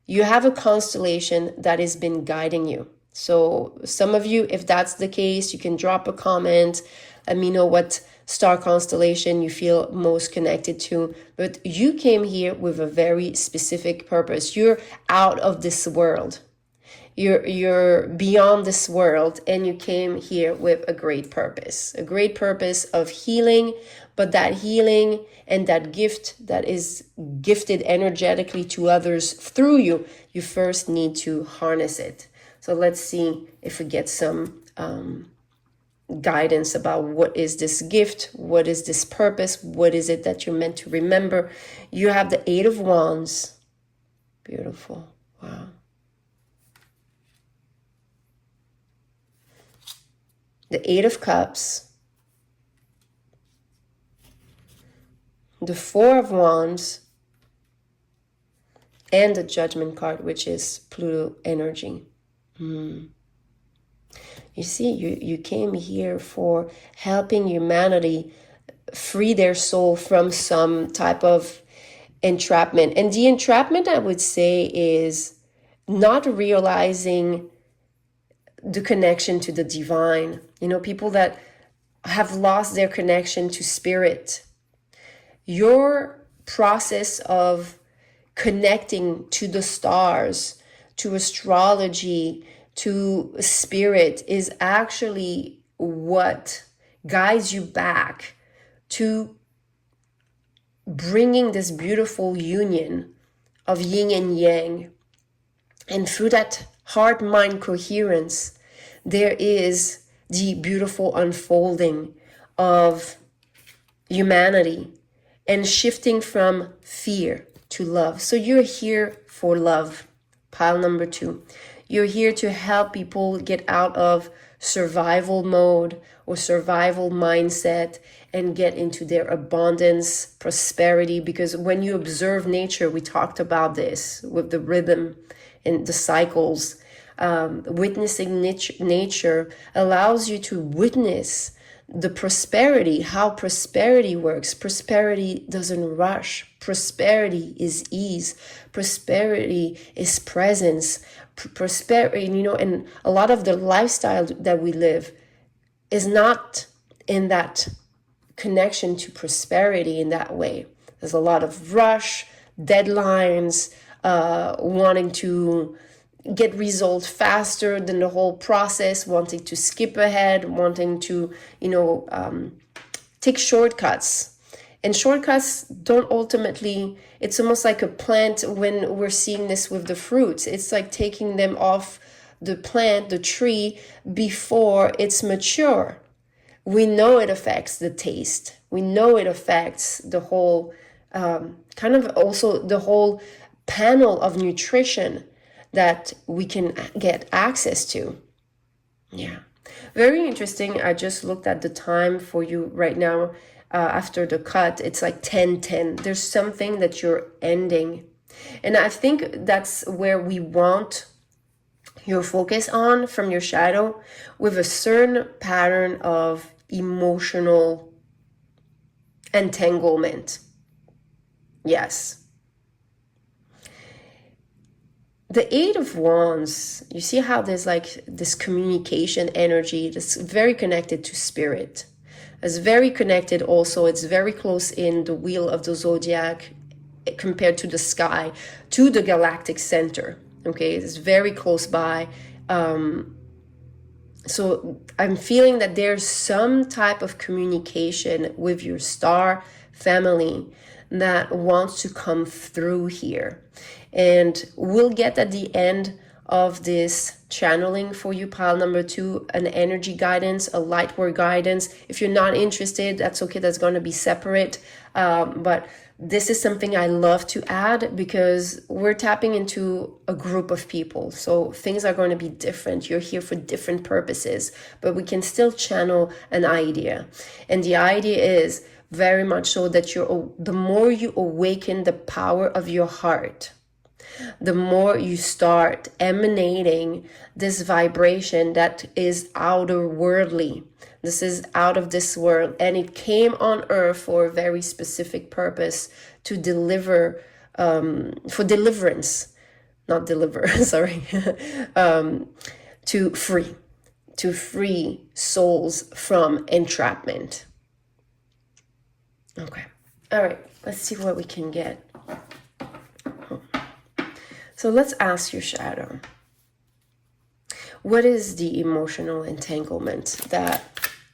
You have a constellation that has been guiding you. So some of you, if that's the case, you can drop a comment. Let me know what star constellation you feel most connected to. But you came here with a very specific purpose. You're out of this world. You're beyond this world, and you came here with a great purpose of healing. But that healing and that gift that is gifted energetically to others through you, you first need to harness it. So let's see if we get some guidance about what is this gift, what is this purpose, what is it that you're meant to remember. You have the Eight of Wands. Beautiful. Wow. The Eight of Cups. The Four of Wands. And the Judgment card, which is Pluto energy. You see, you came here for helping humanity free their soul from some type of entrapment. And the entrapment, I would say, is not realizing the connection to the divine. People that have lost their connection to spirit. Your process of connecting to the stars, to astrology, to spirit is actually what guides you back to bringing this beautiful union of yin and yang. And through that heart-mind coherence, there is the beautiful unfolding of humanity and shifting from fear to love. So you're here for love. Pile number 2. You're here to help people get out of survival mode or survival mindset and get into their abundance, prosperity. Because when you observe nature, we talked about this with the rhythm and the cycles. Witnessing nature allows you to witness the prosperity, how prosperity works. Prosperity doesn't rush. Prosperity is ease. Prosperity is presence. Prosperity, and a lot of the lifestyle that we live is not in that connection to prosperity in that way. There's a lot of rush, deadlines, wanting to get results faster than the whole process, wanting to skip ahead, wanting to, take shortcuts. And shortcuts don't ultimately, it's almost like a plant when we're seeing this with the fruits. It's like taking them off the plant, the tree, before it's mature. We know it affects the taste. We know it affects the whole, kind of also the whole panel of nutrition that we can get access to. Yeah. Very interesting. I just looked at the time for you right now. After the cut, it's like 10:10. There's something that you're ending. And I think that's where we want your focus on from your shadow, with a certain pattern of emotional entanglement. Yes. The Eight of Wands, you see how there's like this communication energy that's very connected to spirit. It's very connected also, it's very close in the wheel of the Zodiac compared to the sky, to the galactic center. Okay, it's very close by. So I'm feeling that there's some type of communication with your star family that wants to come through here. And we'll get at the end of this channeling for you, pile number 2, an energy guidance, a light work guidance. If you're not interested, that's okay, that's going to be separate. But this is something I love to add because we're tapping into a group of people. So things are going to be different. You're here for different purposes, but we can still channel an idea. And the idea is very much so that the more you awaken the power of your heart, the more you start emanating this vibration that is outer-worldly. This is out of this world, and it came on earth for a very specific purpose, to deliver, for deliverance, not deliver, sorry, to free souls from entrapment. Okay, all right, let's see what we can get. So let's ask your shadow, what is the emotional entanglement that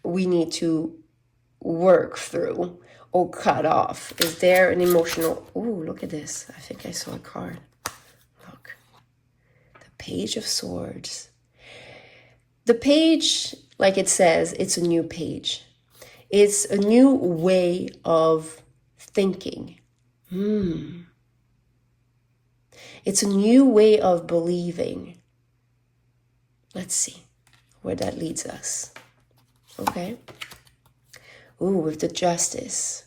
we need to work through or cut off? Is there an emotional... Ooh, look at this. I think I saw a card. Look. The Page of Swords. The page, like it says, it's a new page. It's a new way of thinking. It's a new way of believing. Let's see where that leads us. Okay. Ooh, with the Justice.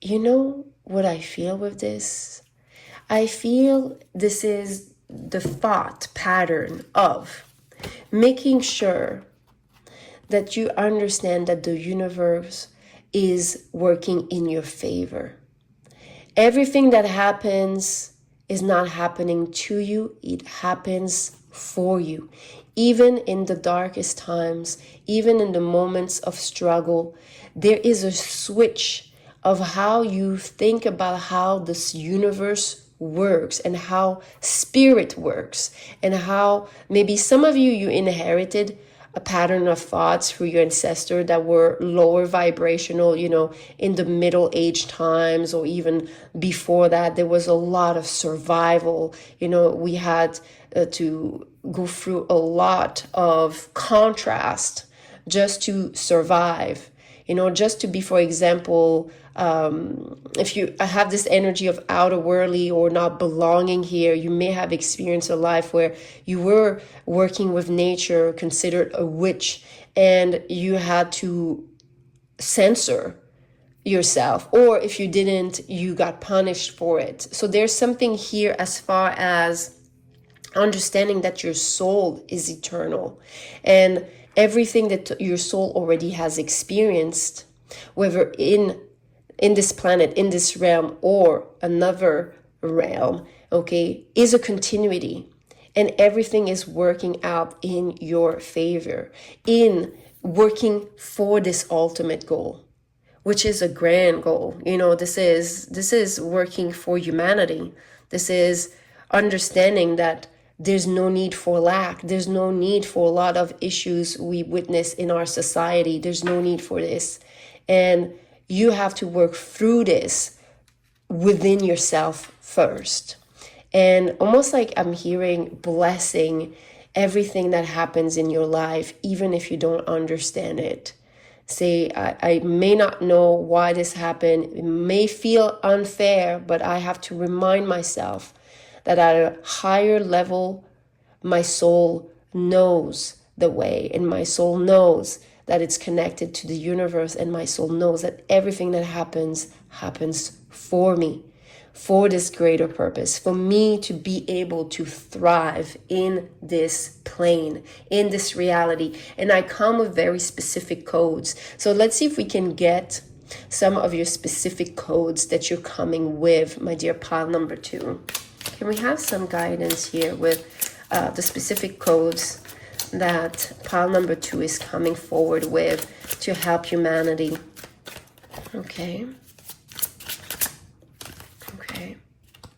You know what I feel with this? I feel this is the thought pattern of making sure that you understand that the universe is working in your favor. Everything that happens is not happening to you, it happens for you. Even in the darkest times, even in the moments of struggle, there is a switch of how you think about how this universe works and how spirit works, and how maybe some of you inherited a pattern of thoughts through your ancestor that were lower vibrational, you know, in the Middle Age times, or even before that. There was a lot of survival. You know, we had to go through a lot of contrast just to survive. You know, just to be, for example, if you have this energy of outer worldly or not belonging here, you may have experienced a life where you were working with nature, considered a witch, and you had to censor yourself, or if you didn't, you got punished for it. So there's something here as far as understanding that your soul is eternal, and everything that your soul already has experienced, whether in this planet, in this realm, or another realm, okay, is a continuity. And everything is working out in your favor, in working for this ultimate goal, which is a grand goal. You know, this is working for humanity. This is understanding that there's no need for lack. There's no need for a lot of issues we witness in our society. There's no need for this. And you have to work through this within yourself first. And almost like I'm hearing blessing everything that happens in your life, even if you don't understand it. Say, I may not know why this happened. It may feel unfair, but I have to remind myself that at a higher level, my soul knows the way, and my soul knows that it's connected to the universe, and my soul knows that everything that happens for me. for this greater purpose, for me to be able to thrive in this plane, in this reality. And I come with very specific codes. So let's see if we can get some of your specific codes that you're coming with, my dear pile number 2. Can we have some guidance here with the specific codes that pile number 2 is coming forward with to help humanity? Okay.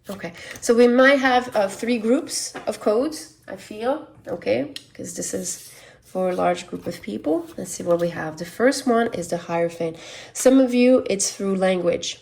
Okay, so we might have 3 groups of codes, I feel, okay, because this is for a large group of people. Let's see what we have. The first one is the Hierophant. Some of you, it's through language,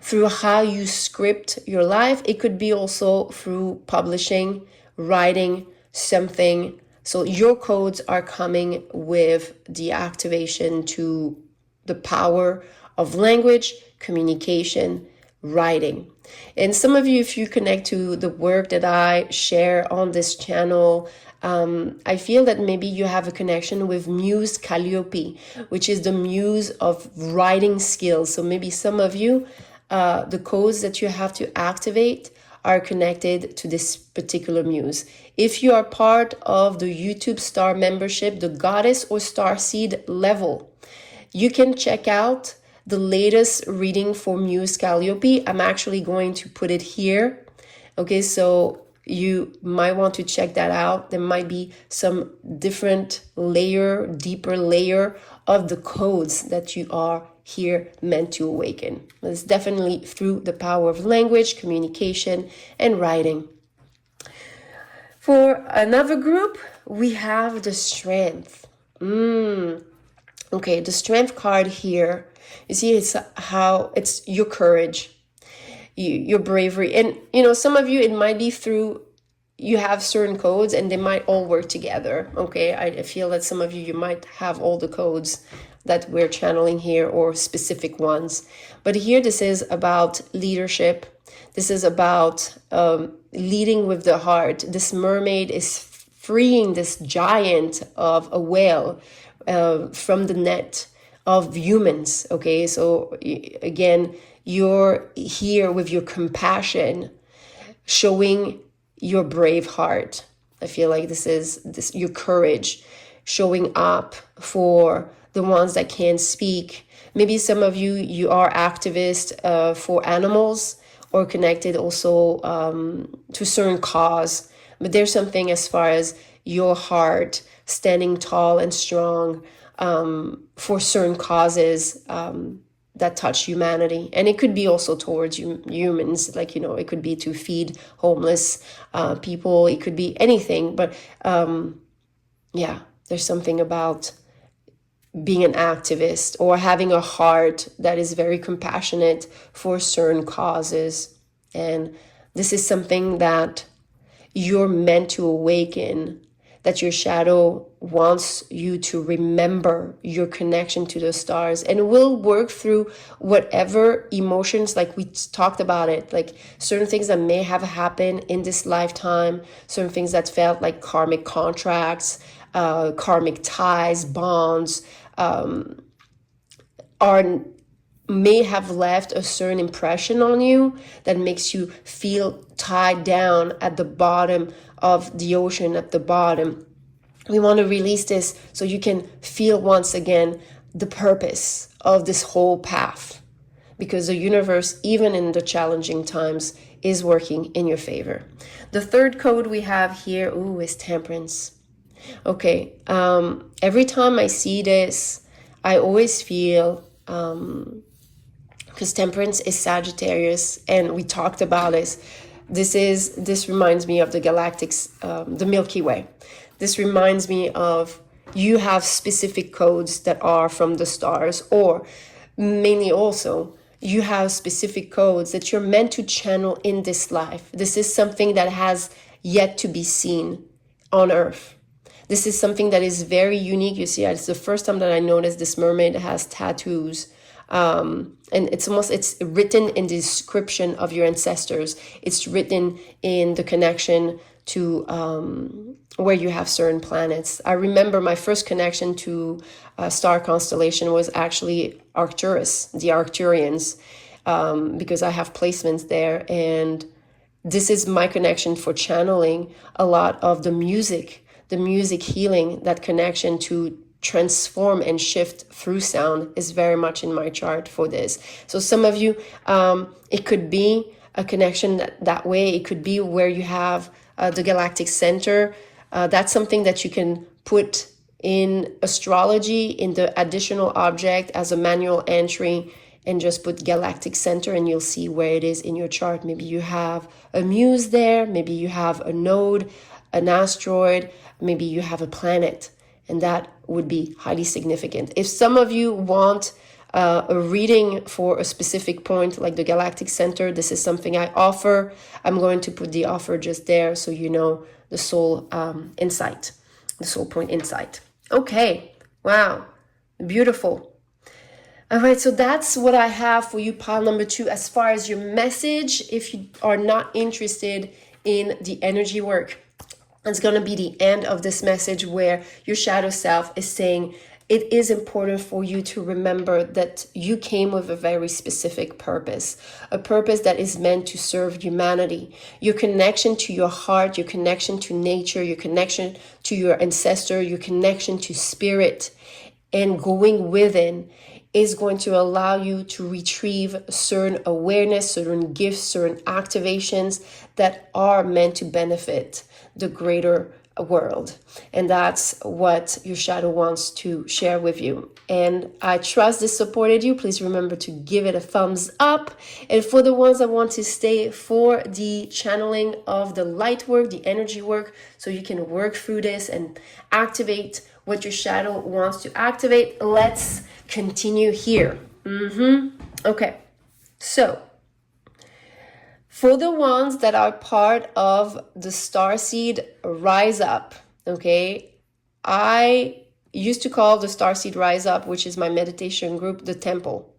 through how you script your life. It could be also through publishing, writing something. So your codes are coming with the activation to the power of language, communication, writing. And some of you, if you connect to the work that I share on this channel, I feel that maybe you have a connection with Muse Calliope, which is the muse of writing skills. So maybe some of you, the codes that you have to activate are connected to this particular muse. If you are part of the YouTube Star membership, the Goddess or Starseed level, you can check out the latest reading for Muse Calliope. I'm actually going to put it here. Okay, so you might want to check that out. There might be some different layer, deeper layer of the codes that you are here meant to awaken. It's definitely through the power of language, communication, and writing. For another group, we have the Strength. Okay, the Strength card here. You see, it's your courage, your bravery. And, you know, some of you, it might be through, you have certain codes and they might all work together. Okay, I feel that some of you might have all the codes that we're channeling here or specific ones. But here, this is about leadership. This is about leading with the heart. This mermaid is freeing this giant of a whale from the net of humans. Okay, so again, you're here with your compassion, showing your brave heart. I feel like this is your courage, showing up for the ones that can't speak. Maybe some of you are activists for animals or connected also to a certain cause. But there's something as far as your heart standing tall and strong for certain causes that touch humanity. And it could be also towards humans, like, you know, it could be to feed homeless people. It could be anything. But yeah, there's something about being an activist or having a heart that is very compassionate for certain causes. And this is something that you're meant to awaken, that your shadow wants you to remember your connection to the stars, and will work through whatever emotions, like we talked about it, like certain things that may have happened in this lifetime, certain things that felt like karmic contracts, karmic ties, bonds, may have left a certain impression on you that makes you feel tied down at the bottom of the ocean, at the bottom. We want to release this so you can feel once again the purpose of this whole path, because the universe, even in the challenging times, is working in your favor. The third code we have here, is Temperance. Okay, every time I see this, I always feel, because Temperance is Sagittarius, and we talked about this reminds me of the galactics, the Milky Way. This reminds me of, you have specific codes that are from the stars, or mainly also you have specific codes that you're meant to channel in this life. This is something that has yet to be seen on Earth. This is something that is very unique. You see, it's the first time that I noticed this mermaid has tattoos. And it's written in the description of your ancestors. It's written in the connection to where you have certain planets. I remember my first connection to a star constellation was actually Arcturus, the Arcturians. because I have placements there, and this is my connection for channeling a lot of the music healing. That connection to transform and shift through sound is very much in my chart for this. So some of you, it could be a connection that way. It could be where you have the galactic center. That's something that you can put in astrology in the additional object as a manual entry, and just put galactic center, and you'll see where it is in your chart. Maybe you have a muse there, maybe you have a node, an asteroid, maybe you have a planet, and that would be highly significant. If some of you want a reading for a specific point like the galactic center, this is something I offer. I'm going to put the offer just there so you know the soul insight, the soul point insight. Okay, wow, beautiful. All right, so that's what I have for you, pile number 2, as far as your message. If you are not interested in the energy work, it's going to be the end of this message, where your shadow self is saying it is important for you to remember that you came with a very specific purpose, a purpose that is meant to serve humanity. Your connection to your heart, your connection to nature, your connection to your ancestor, your connection to spirit, and going within is going to allow you to retrieve certain awareness, certain gifts, certain activations that are meant to benefit the greater world. And that's what your shadow wants to share with you. And I trust this supported you. Please remember to give it a thumbs up. And for the ones that want to stay for the channeling of the light work, the energy work, so you can work through this and activate what your shadow wants to activate, let's continue here. Okay, so for the ones that are part of the Starseed Rise Up, okay, I used to call the Starseed Rise Up, which is my meditation group, the temple.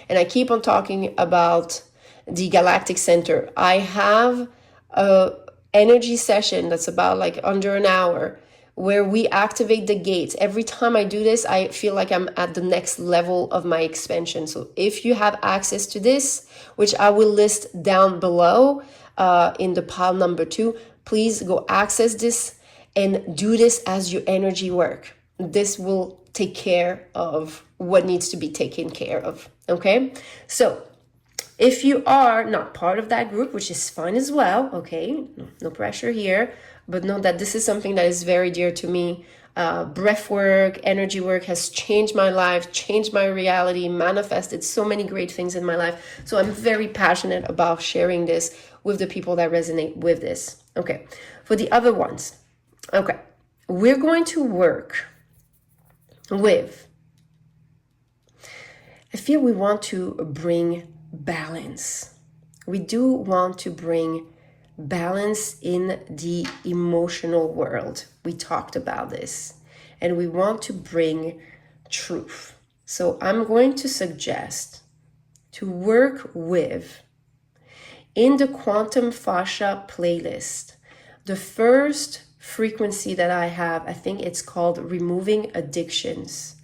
And I keep on talking about the galactic center. I have a energy session that's about like under an hour, where we activate the gates. Every time I do this, I feel like I'm at the next level of my expansion. So if you have access to this, which I will list down below in the pile number 2, please go access this and do this as your energy work. This will take care of what needs to be taken care of, okay? So if you are not part of that group, which is fine as well, okay, no pressure here, but know that this is something that is very dear to me. Breath work, energy work has changed my life, changed my reality, manifested so many great things in my life. So I'm very passionate about sharing this with the people that resonate with this. Okay, for the other ones, okay, we're going to work with, I feel we want to bring balance. We do want to bring balance in the emotional world. We talked about this, and we want to bring truth. So I'm going to suggest to work with, in the quantum fascia playlist, the first frequency that I have, I think it's called removing addictions,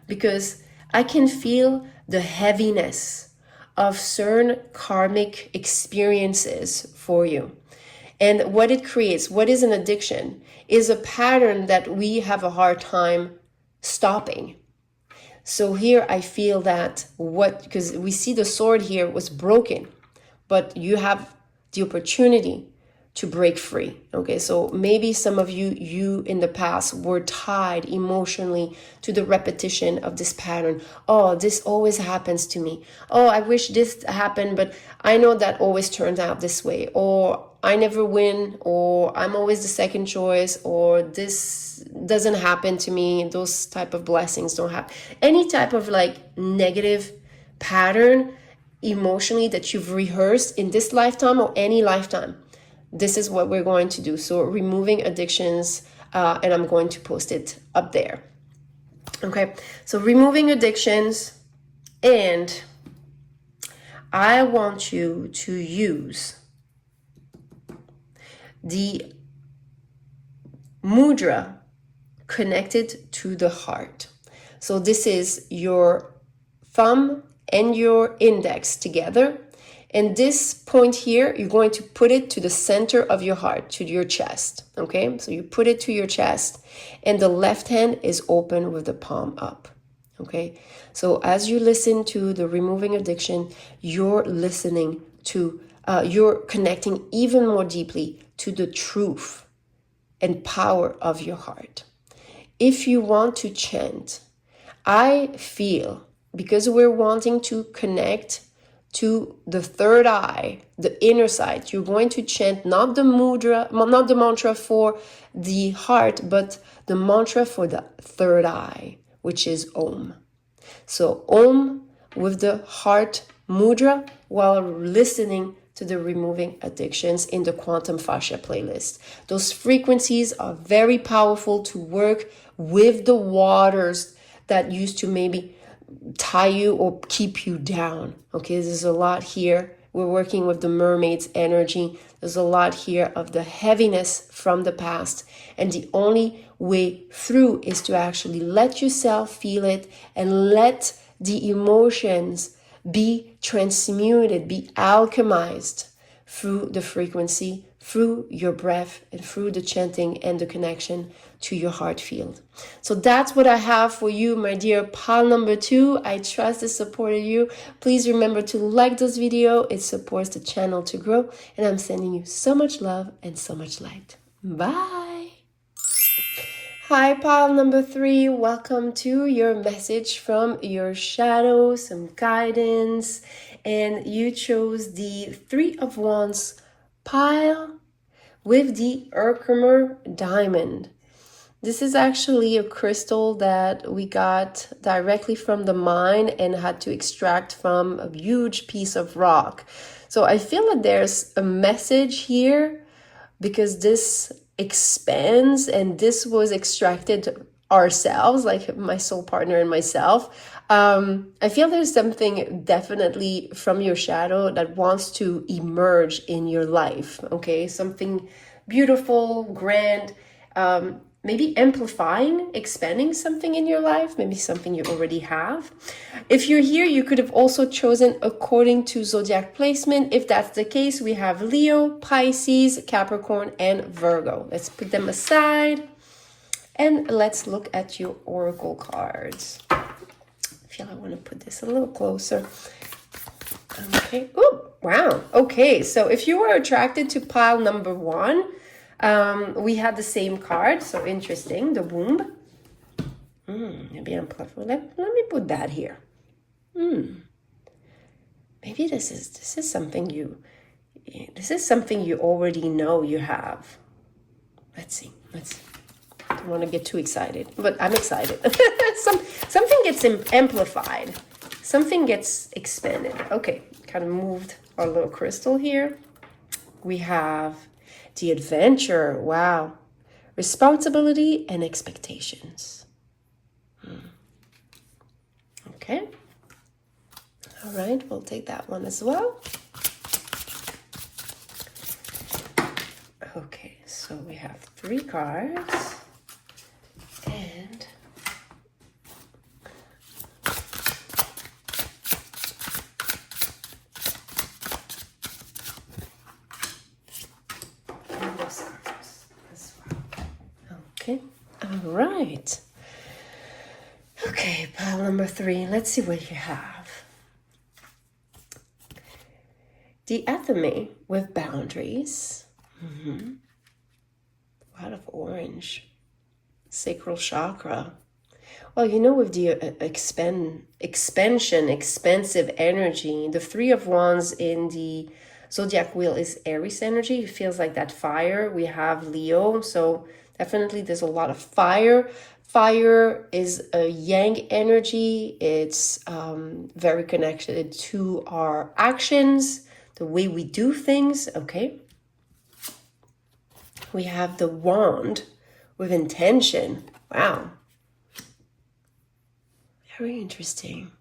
because I can feel the heaviness of certain karmic experiences for you. And what it creates, what is an addiction, is a pattern that we have a hard time stopping. So here I feel that because we see the sword here was broken, but you have the opportunity to break free. Okay, so maybe some of you in the past were tied emotionally to the repetition of this pattern. Oh, this always happens to me. Oh, I wish this happened, but I know that always turns out this way. Or I never win, or I'm always the second choice, or this doesn't happen to me. Those type of blessings don't happen. Any type of like negative pattern emotionally that you've rehearsed in this lifetime or any lifetime. This is what we're going to do. So removing addictions, and I'm going to post it up there. Okay, so removing addictions, and I want you to use the mudra connected to the heart. So this is your thumb and your index together. And this point here, you're going to put it to the center of your heart, to your chest. Okay, so you put it to your chest, and the left hand is open with the palm up. Okay, so as you listen to the removing addiction, you're listening to, you're connecting even more deeply to the truth and power of your heart. If you want to chant, I feel, because we're wanting to connect to the third eye, the inner side, you're going to chant not the mudra, not the mantra for the heart, but the mantra for the third eye, which is Om. So Om with the heart mudra while listening to the removing addictions in the quantum fascia playlist. Those frequencies are very powerful to work with the waters that used to maybe tie you or keep you down. Okay, there's a lot here. We're working with the mermaid's energy. There's a lot here of the heaviness from the past. And the only way through is to actually let yourself feel it and let the emotions be transmuted, be alchemized through the frequency, through your breath, and through the chanting and the connection to your heart field. So that's what I have for you, my dear pal number 2. I trust it supported you. Please remember to like this video. It supports the channel to grow. And I'm sending you so much love and so much light. Bye. Hi, pal number 3. Welcome to your message from your shadow, some guidance. And you chose the 3 of Wands pile with the Herkimer diamond. This is actually a crystal that we got directly from the mine and had to extract from a huge piece of rock. So I feel that there's a message here because this expands and this was extracted ourselves, like my soul partner and myself. I feel there's something definitely from your shadow that wants to emerge in your life. Okay, something beautiful, grand, maybe amplifying, expanding something in your life, maybe something you already have. If you're here, you could have also chosen according to zodiac placement. If that's the case, we have Leo, Pisces, Capricorn, and Virgo. Let's put them aside and let's look at your oracle cards. I feel I want to put this a little closer. Okay. Oh, wow. Okay, so if you were attracted to pile number 1, we had the same card, so interesting, the womb. Maybe I'm clever. Let me put that here. Maybe this is something you already know you have. Let's see. I don't want to get too excited, but I'm excited. Something gets amplified. Something gets expanded. Okay, kind of moved our little crystal here. We have the adventure, wow. Responsibility and expectations. Okay. All right, we'll take that one as well. Okay, so we have 3 cards. And those cards as well. Okay, all right. Okay, pile number 3. Let's see what you have. The Athame with boundaries. A lot of orange. Sacral chakra. Well, you know, with the expansion, expansive energy, the 3 of Wands in the zodiac wheel is Aries energy. It feels like that fire. We have Leo, so definitely there's a lot of fire. Fire is a yang energy. It's very connected to our actions, the way we do things. Okay. We have the wand with intention. Wow. Very interesting.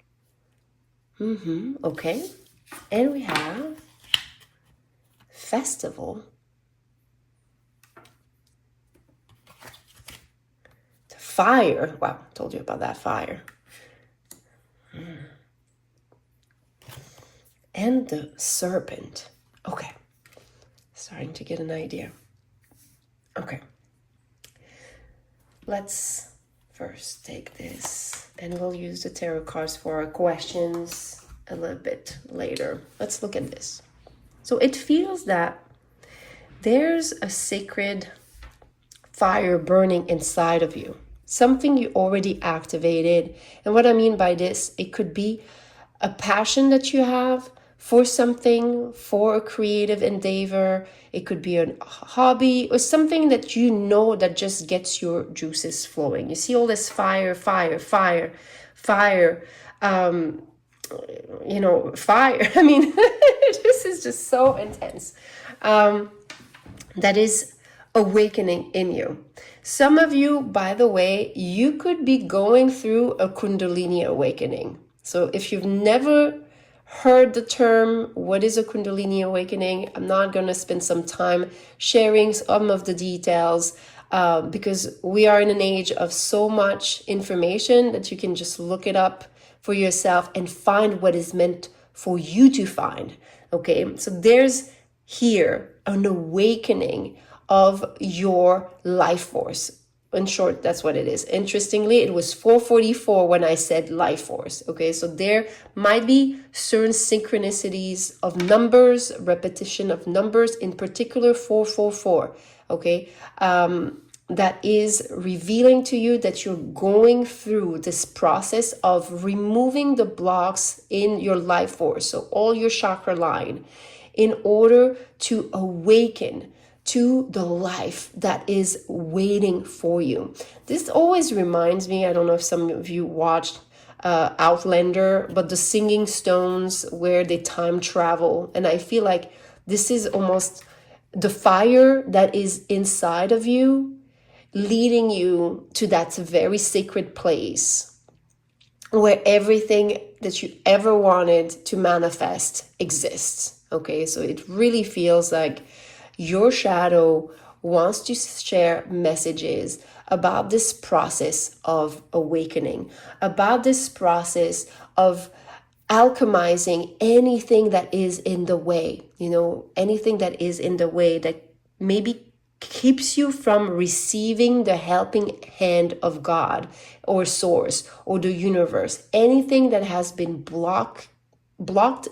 Okay. And we have festival. The fire. Wow, told you about that fire. and the serpent. Okay, starting to get an idea. Okay, let's first take this, and we'll use the tarot cards for our questions a little bit later. Let's look at this. So it feels that there's a sacred fire burning inside of you, something you already activated. And what I mean by this, it could be a passion that you have for something, for a creative endeavor. It could be a hobby or something that you know that just gets your juices flowing. You see all this fire, fire, fire, fire, you know, fire. I mean, this is just so intense. That is awakening in you. Some of you, by the way, you could be going through a Kundalini awakening. So if you've never heard the term, what is a Kundalini awakening? I'm not going to spend some time sharing some of the details because we are in an age of so much information that you can just look it up for yourself and find what is meant for you to find. Okay, so there's here an awakening of your life force. In short, that's what it is. Interestingly, it was 444 when I said life force. Okay, so there might be certain synchronicities of numbers, repetition of numbers, in particular 444. Okay, that is revealing to you that you're going through this process of removing the blocks in your life force, so all your chakra line, in order to awaken to the life that is waiting for you. This always reminds me, I don't know if some of you watched Outlander, but the singing stones where they time travel. And I feel like this is almost the fire that is inside of you, leading you to that very sacred place where everything that you ever wanted to manifest exists. Okay, so it really feels like your shadow wants to share messages about this process of awakening, about this process of alchemizing anything that is in the way, you know, anything that is in the way that maybe keeps you from receiving the helping hand of God or source or the universe, anything that has been blocked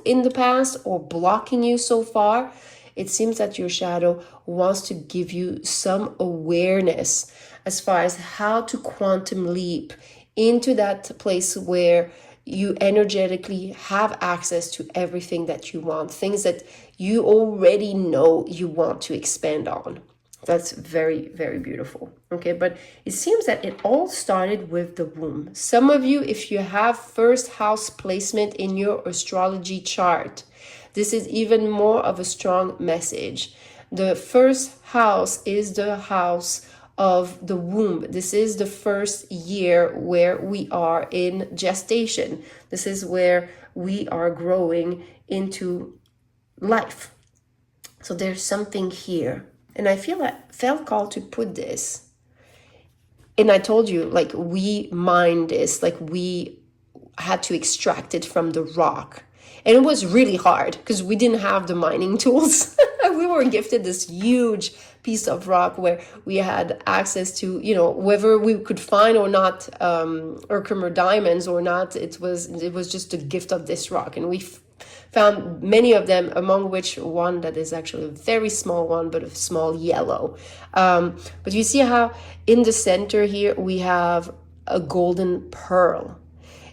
in the past or blocking you so far. It seems that your shadow wants to give you some awareness as far as how to quantum leap into that place where you energetically have access to everything that you want, things that you already know you want to expand on. That's very, very beautiful. Okay, but it seems that it all started with the womb. Some of you, if you have first house placement in your astrology chart, this is even more of a strong message. The first house is the house of the womb. This is the first year where we are in gestation. This is where we are growing into life. So there's something here. And I felt called to put this. And I told you, like, we mined this, like we had to extract it from the rock. And it was really hard because we didn't have the mining tools. We were gifted this huge piece of rock where we had access to, you know, whether we could find or not Herkimer diamonds or not, it was just a gift of this rock. And we found many of them, among which one that is actually a very small one, but a small yellow. But you see how in the center here we have a golden pearl.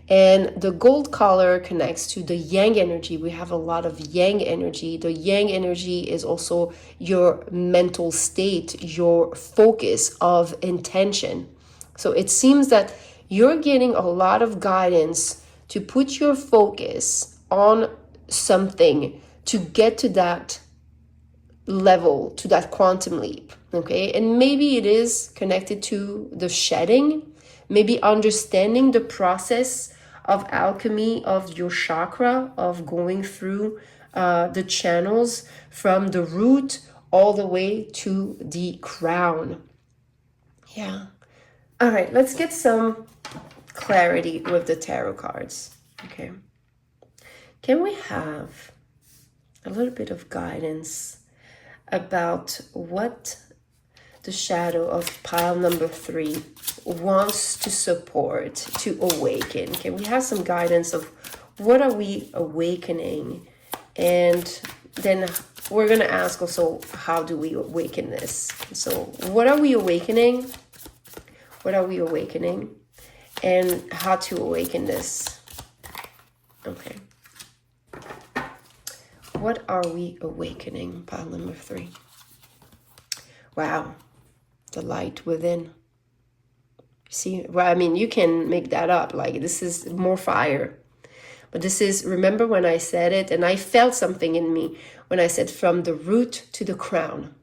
And the gold color connects to the yang energy. We have a lot of yang energy. The yang energy is also your mental state, your focus of intention. So it seems that you're getting a lot of guidance to put your focus on something to get to that level, to that quantum leap. Okay, and maybe it is connected to the shedding, maybe understanding the process of alchemy of your chakra, of going through the channels from the root all the way to the crown. Yeah. All right, let's get some clarity with the tarot cards. Okay. Can we have a little bit of guidance about what the shadow of pile number 3 wants to support, to awaken. Okay, we have some guidance of what are we awakening, and then we're going to ask also, how do we awaken this? So what are we awakening? What are we awakening? And how to awaken this? Okay. What are we awakening? Pile number 3. Wow. The light within. See, well, I mean, you can make that up. Like, this is more fire. But this is, remember when I said it, and I felt something in me when I said from the root to the crown,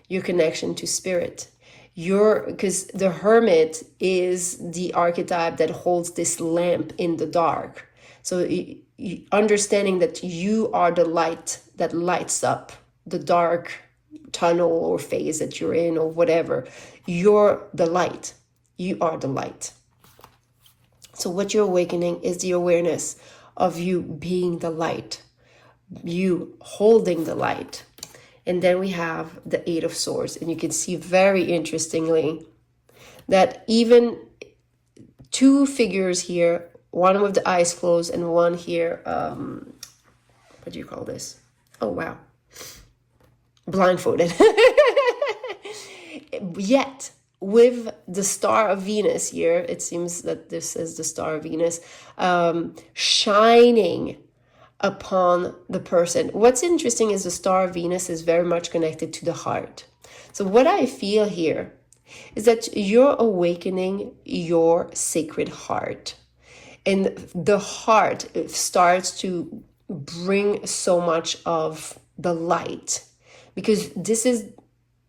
your connection to spirit. Because the hermit is the archetype that holds this lamp in the dark. So understanding that you are the light that lights up the dark tunnel or phase that you're in, or whatever. You're the light. You are the light. So what you're awakening is the awareness of you being the light, you holding the light. And then we have the 8 of Swords. And you can see very interestingly that even 2 figures here, one with the eyes closed and one here, what do you call this? Oh, wow. Blindfolded. Yet, with the star of Venus here, it seems that this is the star of Venus, shining upon the person. What's interesting is the star of Venus is very much connected to the heart. So what I feel here is that you're awakening your sacred heart. And the heart starts to bring so much of the light, because this is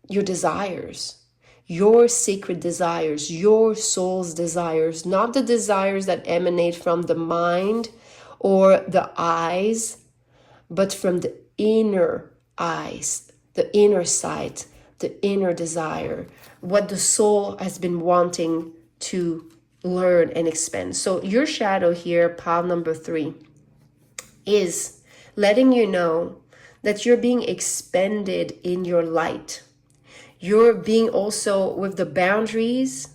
your desires, your sacred desires, your soul's desires, not the desires that emanate from the mind or the eyes, but from the inner eyes, the inner sight, the inner desire, what the soul has been wanting to learn and expand. So your shadow here, pile number 3, is letting you know that you're being expanded in your light. You're being also, with the boundaries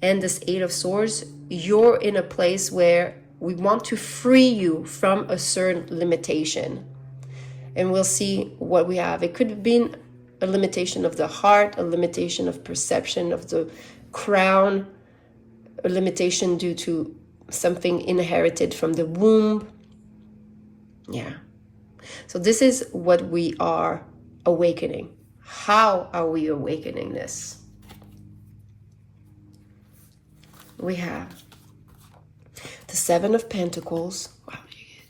and this 8 of Swords, you're in a place where we want to free you from a certain limitation. And we'll see what we have. It could have been a limitation of the heart, a limitation of perception of the crown, a limitation due to something inherited from the womb. Yeah. So this is what we are awakening. How are we awakening this? We have the 7 of Pentacles. Wow,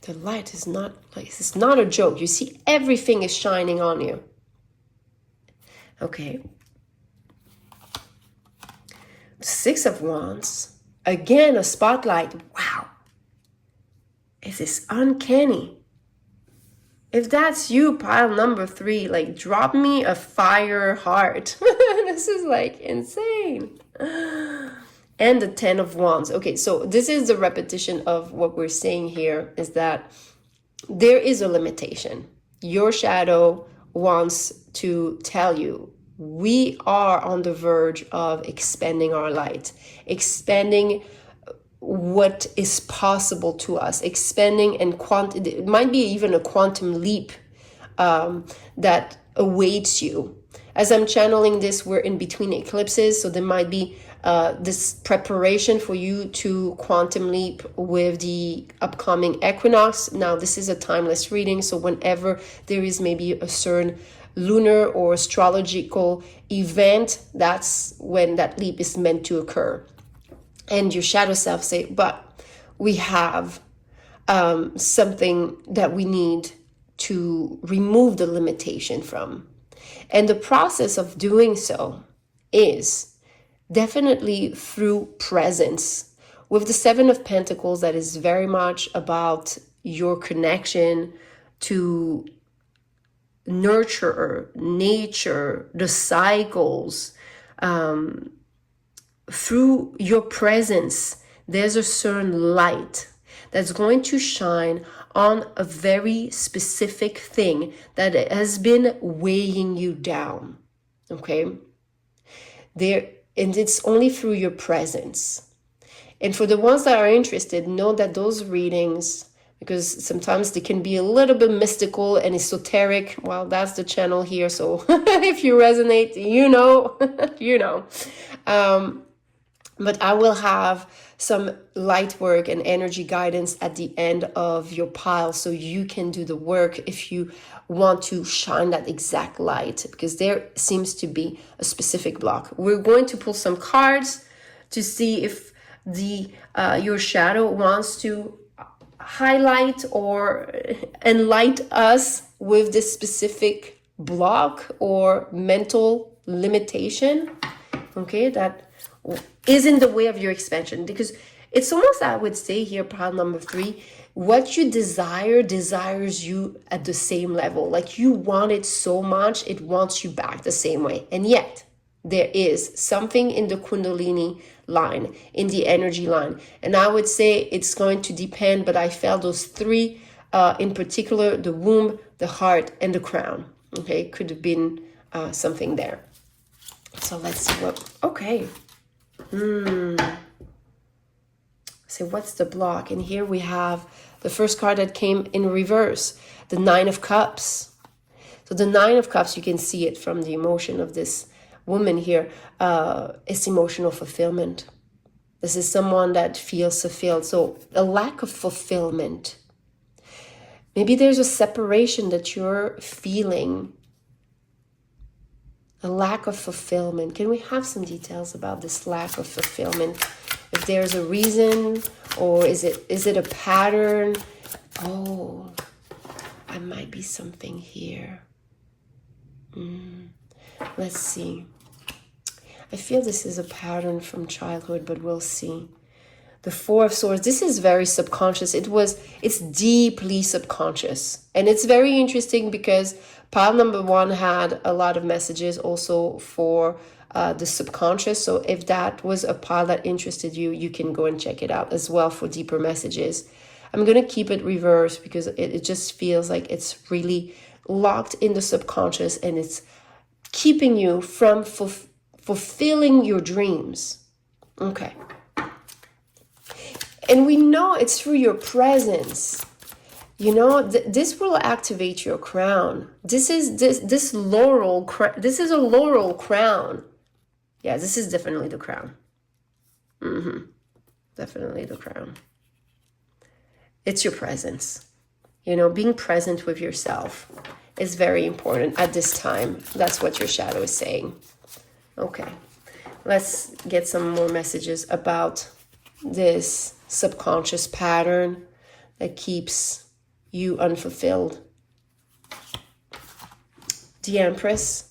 the light is not, like, it's not a joke. You see, everything is shining on you. Okay. 6 of Wands. Again, a spotlight. Wow. It is uncanny. If that's you, pile number 3, like, drop me a fire heart. This is like insane. And the 10 of Wands. Okay, so this is the repetition of what we're saying here, is that there is a limitation. Your shadow wants to tell you, we are on the verge of expanding our light, expanding what is possible to us, expanding, and it might be even a quantum leap that awaits you. As I'm channeling this, we're in between eclipses, so there might be this preparation for you to quantum leap with the upcoming equinox. Now, this is a timeless reading, so whenever there is maybe a certain lunar or astrological event, that's when that leap is meant to occur. And your shadow self say, but we have something that we need to remove the limitation from. And the process of doing so is definitely through presence. With the 7 of Pentacles, that is very much about your connection to nurture, nature, the cycles. Through your presence, there's a certain light that's going to shine on a very specific thing that has been weighing you down. Okay? And it's only through your presence. And for the ones that are interested, know that those readings, because sometimes they can be a little bit mystical and esoteric. Well, that's the channel here. So if you resonate, you know, you know. But I will have some light work and energy guidance at the end of your pile so you can do the work if you want to shine that exact light, because there seems to be a specific block. We're going to pull some cards to see if your shadow wants to highlight or enlighten us with this specific block or mental limitation, okay, that is in the way of your expansion. Because it's almost, I would say here, pile number 3, what you desire desires you at the same level. Like you want it so much, it wants you back the same way. And yet there is something in the Kundalini line, in the energy line. And I would say it's going to depend, but I felt those 3 in particular, the womb, the heart, and the crown. Okay, could have been something there. So let's see what, okay. So what's the block? And here we have the first card that came in reverse, the 9 of Cups. So the 9 of Cups, you can see it from the emotion of this woman here. It's emotional fulfillment. This is someone that feels fulfilled. So a lack of fulfillment. Maybe there's a separation that you're feeling. A lack of fulfillment. Can we have some details about this lack of fulfillment? If there's a reason, or is it a pattern? Oh, I might be something here. Let's see. I feel this is a pattern from childhood, but we'll see. The 4 of Swords, this is very subconscious. It's deeply subconscious. And it's very interesting because pile number 1 had a lot of messages also for the subconscious. So if that was a pile that interested you, you can go and check it out as well for deeper messages. I'm going to keep it reversed because it just feels like it's really locked in the subconscious and it's keeping you from fulfilling your dreams. Okay. And we know it's through your presence. You know, this will activate your crown. This is laurel. This is a laurel crown. Yeah, this is definitely the crown. Definitely the crown. It's your presence. You know, being present with yourself is very important at this time. That's what your shadow is saying. Okay, let's get some more messages about this subconscious pattern that keeps you unfulfilled. The Empress.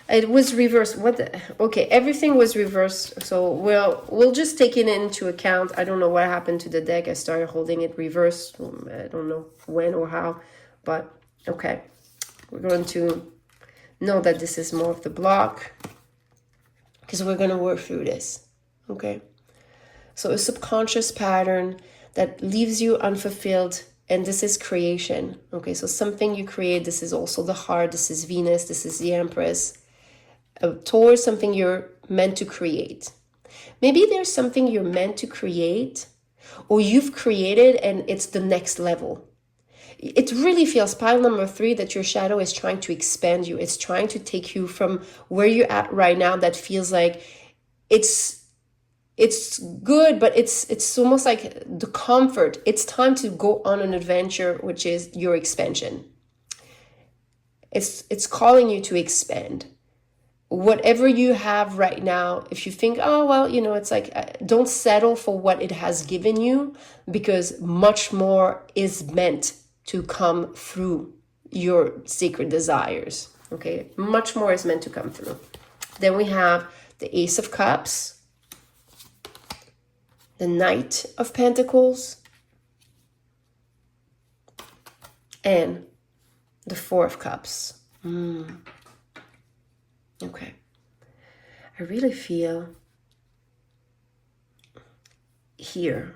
It was reversed. Okay, everything was reversed. So we'll just take it into account. I don't know what happened to the deck. I started holding it reversed. I don't know when or how, but okay. We're going to know that this is more of the block because we're going to work through this. Okay. So a subconscious pattern that leaves you unfulfilled, and this is creation. Okay, so something you create. This is also the heart. This is Venus. This is the Empress. Towards something you're meant to create. Maybe there's something you're meant to create, or you've created and it's the next level. It really feels, pile number 3, that your shadow is trying to expand you. It's trying to take you from where you're at right now. That feels like it's good, but it's almost like the comfort. It's time to go on an adventure, which is your expansion. It's calling you to expand. Whatever you have right now, if you think, oh, well, you know, it's like, don't settle for what it has given you, because much more is meant to come through your sacred desires. Okay, much more is meant to come through. Then we have the Ace of Cups, the Knight of Pentacles, and the 4 of Cups. Okay. I really feel here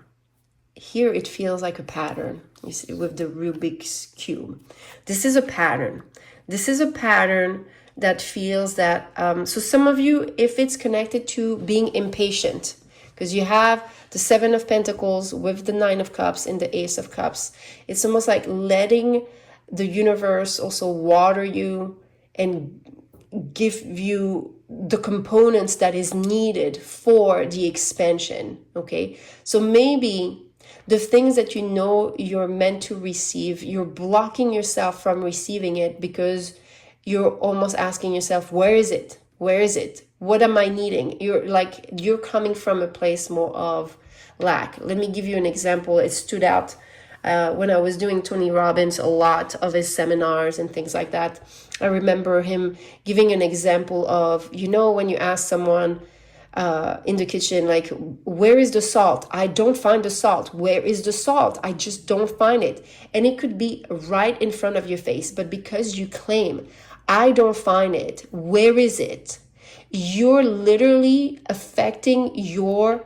here it feels like a pattern. You see, with the Rubik's Cube. This is a pattern. This is a pattern that feels that, so some of you, if it's connected to being impatient, because you have the Seven of Pentacles with the Nine of Cups and the Ace of Cups, it's almost like letting the universe also water you and give you the components that is needed for the expansion. Okay, so maybe the things that you know you're meant to receive, you're blocking yourself from receiving it because you're almost asking yourself, where is it? Where is it? What am I needing? You're coming from a place more of lack. Let me give you an example. It stood out when I was doing Tony Robbins, a lot of his seminars and things like that. I remember him giving an example of, when you ask someone in the kitchen, like, where is the salt? I don't find the salt. Where is the salt? I just don't find it. And it could be right in front of your face, but because you claim, I don't find it, where is it? You're literally affecting your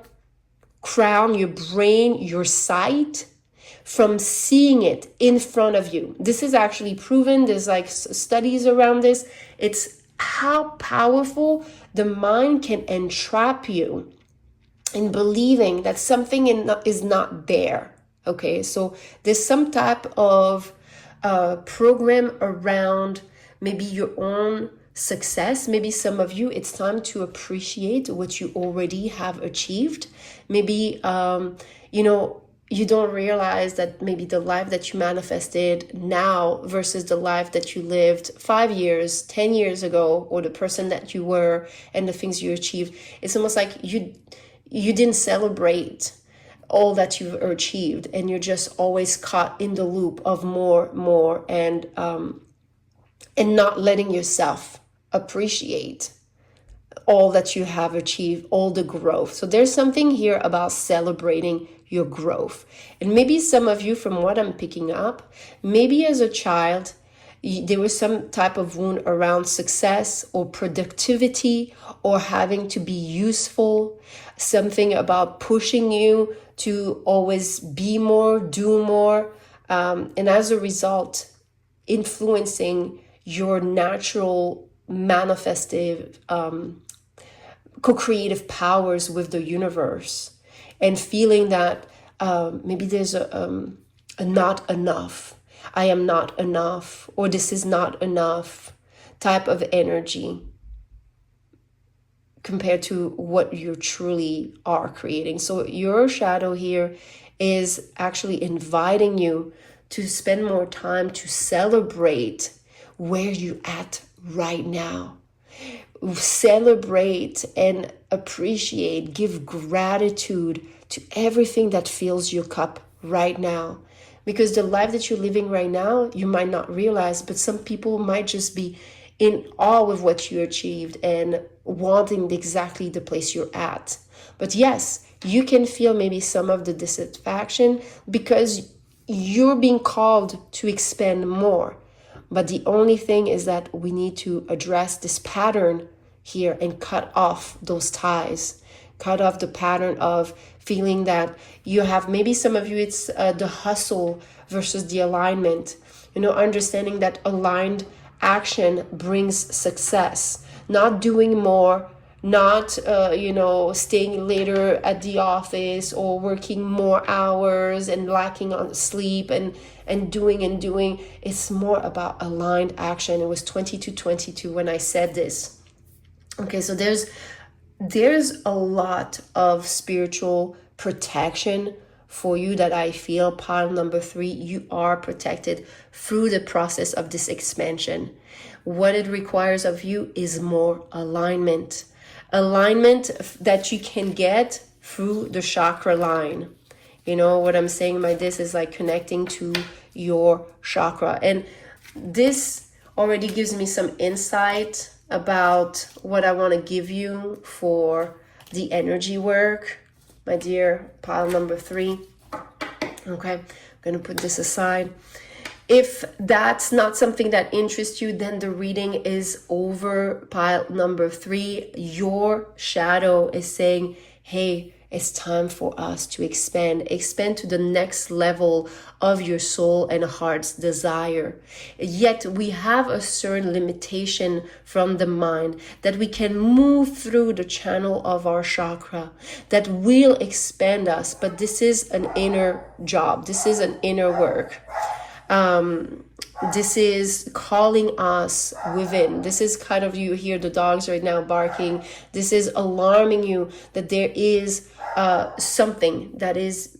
crown, your brain, your sight from seeing it in front of you. This is actually proven. There's like studies around this. It's how powerful the mind can entrap you in believing that something is not there. Okay, so there's some type of program around maybe your own success. Maybe some of you, it's time to appreciate what you already have achieved. Maybe, you don't realize that maybe the life that you manifested now versus the life that you lived 5 years, 10 years ago, or the person that you were and the things you achieved. It's almost like you didn't celebrate all that you've achieved, and you're just always caught in the loop of more, and not letting yourself appreciate all that you have achieved, all the growth. So there's something here about celebrating your growth. And maybe some of you, from what I'm picking up, maybe as a child, there was some type of wound around success or productivity or having to be useful, something about pushing you to always be more, do more, and as a result, influencing your natural manifestive co-creative powers with the universe, and feeling that maybe there's a not enough, I am not enough, or this is not enough type of energy compared to what you truly are creating. So your shadow here is actually inviting you to spend more time to celebrate where you're at right now. Celebrate and appreciate, give gratitude to everything that fills your cup right now. Because the life that you're living right now, you might not realize, but some people might just be in awe with what you achieved and wanting exactly the place you're at. But yes, you can feel maybe some of the dissatisfaction because you're being called to expand more. But the only thing is that we need to address this pattern here and cut off those ties. Cut off the pattern of feeling that you have, maybe some of you, it's the hustle versus the alignment. Understanding that aligned action brings success. Not doing more, not, staying later at the office or working more hours and lacking on sleep and doing. It's more about aligned action. It was 22 when I said this. Okay, so there's a lot of spiritual protection for you that I feel. Pile number 3, you are protected through the process of this expansion. What it requires of you is more alignment. Alignment that you can get through the chakra line. What I'm saying by this is like connecting to your chakra. And this already gives me some insight about what I want to give you for the energy work, my dear pile number 3. Okay, I'm going to put this aside. If that's not something that interests you, then the reading is over. Pile number 3, your shadow is saying, hey, it's time for us to expand to the next level of your soul and heart's desire. Yet we have a certain limitation from the mind that we can move through the channel of our chakra that will expand us. But this is an inner job. This is an inner work. This is calling us within. This is kind of, you hear the dogs right now barking. This is alarming you that there is something that is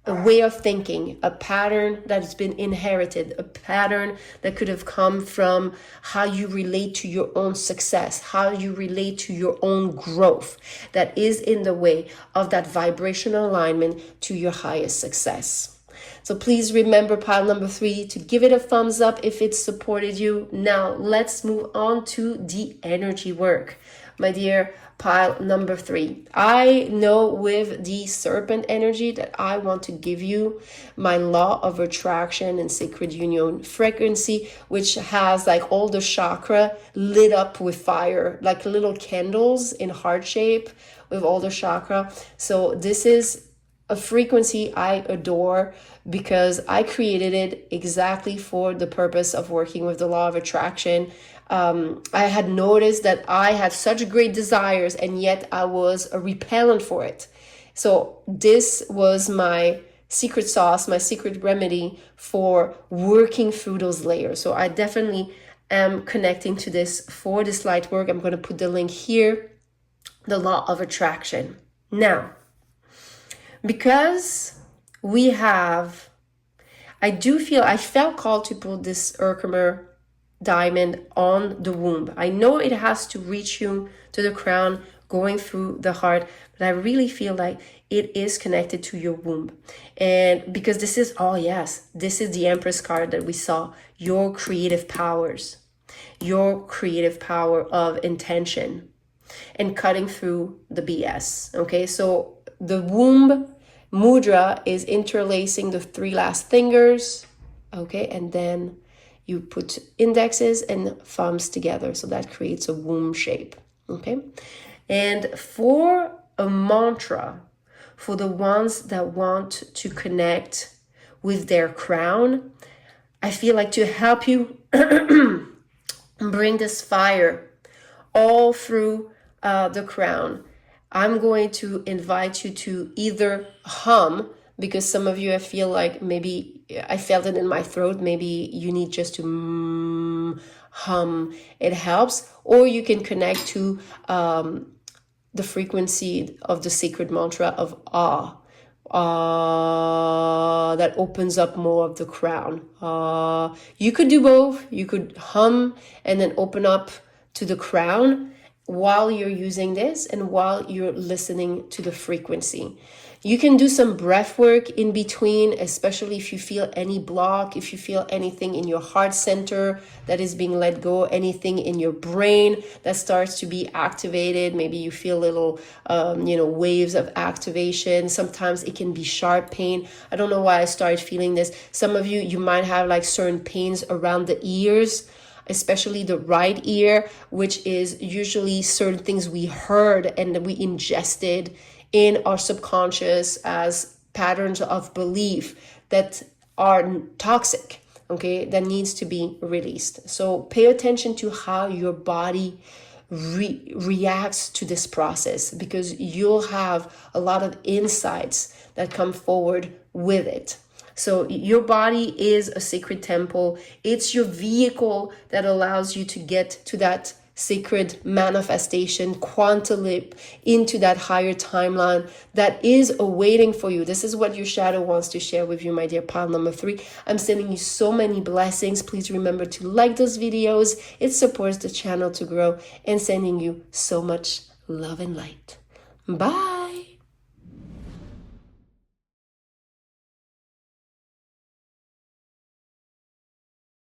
a way of thinking, a pattern that has been inherited, a pattern that could have come from how you relate to your own success, how you relate to your own growth, that is in the way of that vibrational alignment to your highest success. So please remember, pile number 3, to give it a thumbs up if it supported you. Now let's move on to the energy work. My dear pile number 3, I know with the serpent energy that I want to give you my law of attraction and sacred union frequency, which has like all the chakra lit up with fire, like little candles in heart shape with all the chakra. So this is a frequency I adore because I created it exactly for the purpose of working with the law of attraction. I had noticed that I had such great desires and yet I was a repellent for it. So this was my secret sauce, my secret remedy for working through those layers. So I definitely am connecting to this for this light work. I'm going to put the link here, the law of attraction. Now, because we have, I felt called to put this Herkimer diamond on the womb. I know it has to reach you to the crown, going through the heart, but I really feel like it is connected to your womb. And because this is, oh yes, this is the Empress card that we saw, your creative powers, your creative power of intention and cutting through the BS. Okay, so the womb mudra is interlacing the 3 last fingers, okay, and then you put indexes and thumbs together, so that creates a womb shape, okay? And for a mantra, for the ones that want to connect with their crown, I feel like to help you bring this fire all through the crown, I'm going to invite you to either hum, because some of you, I feel like maybe I felt it in my throat. Maybe you need just to hum. It helps. Or you can connect to the frequency of the sacred mantra of ah. That opens up more of the crown. You could do both. You could hum and then open up to the crown while you're using this and while you're listening to the frequency. You can do some breath work in between, especially if you feel any block, if you feel anything in your heart center that is being let go, anything in your brain that starts to be activated. Maybe you feel little, waves of activation. Sometimes it can be sharp pain. I don't know why I started feeling this. Some of you might have like certain pains around the ears, especially the right ear, which is usually certain things we heard and that we ingested in our subconscious as patterns of belief that are toxic, okay, that needs to be released. So pay attention to how your body reacts to this process, because you'll have a lot of insights that come forward with it. So your body is a sacred temple. It's your vehicle that allows you to get to that sacred manifestation, quantum leap into that higher timeline that is awaiting for you. This is what your shadow wants to share with you, my dear pile number 3. I'm sending you so many blessings. Please remember to like those videos. It supports the channel to grow, and sending you so much love and light. Bye.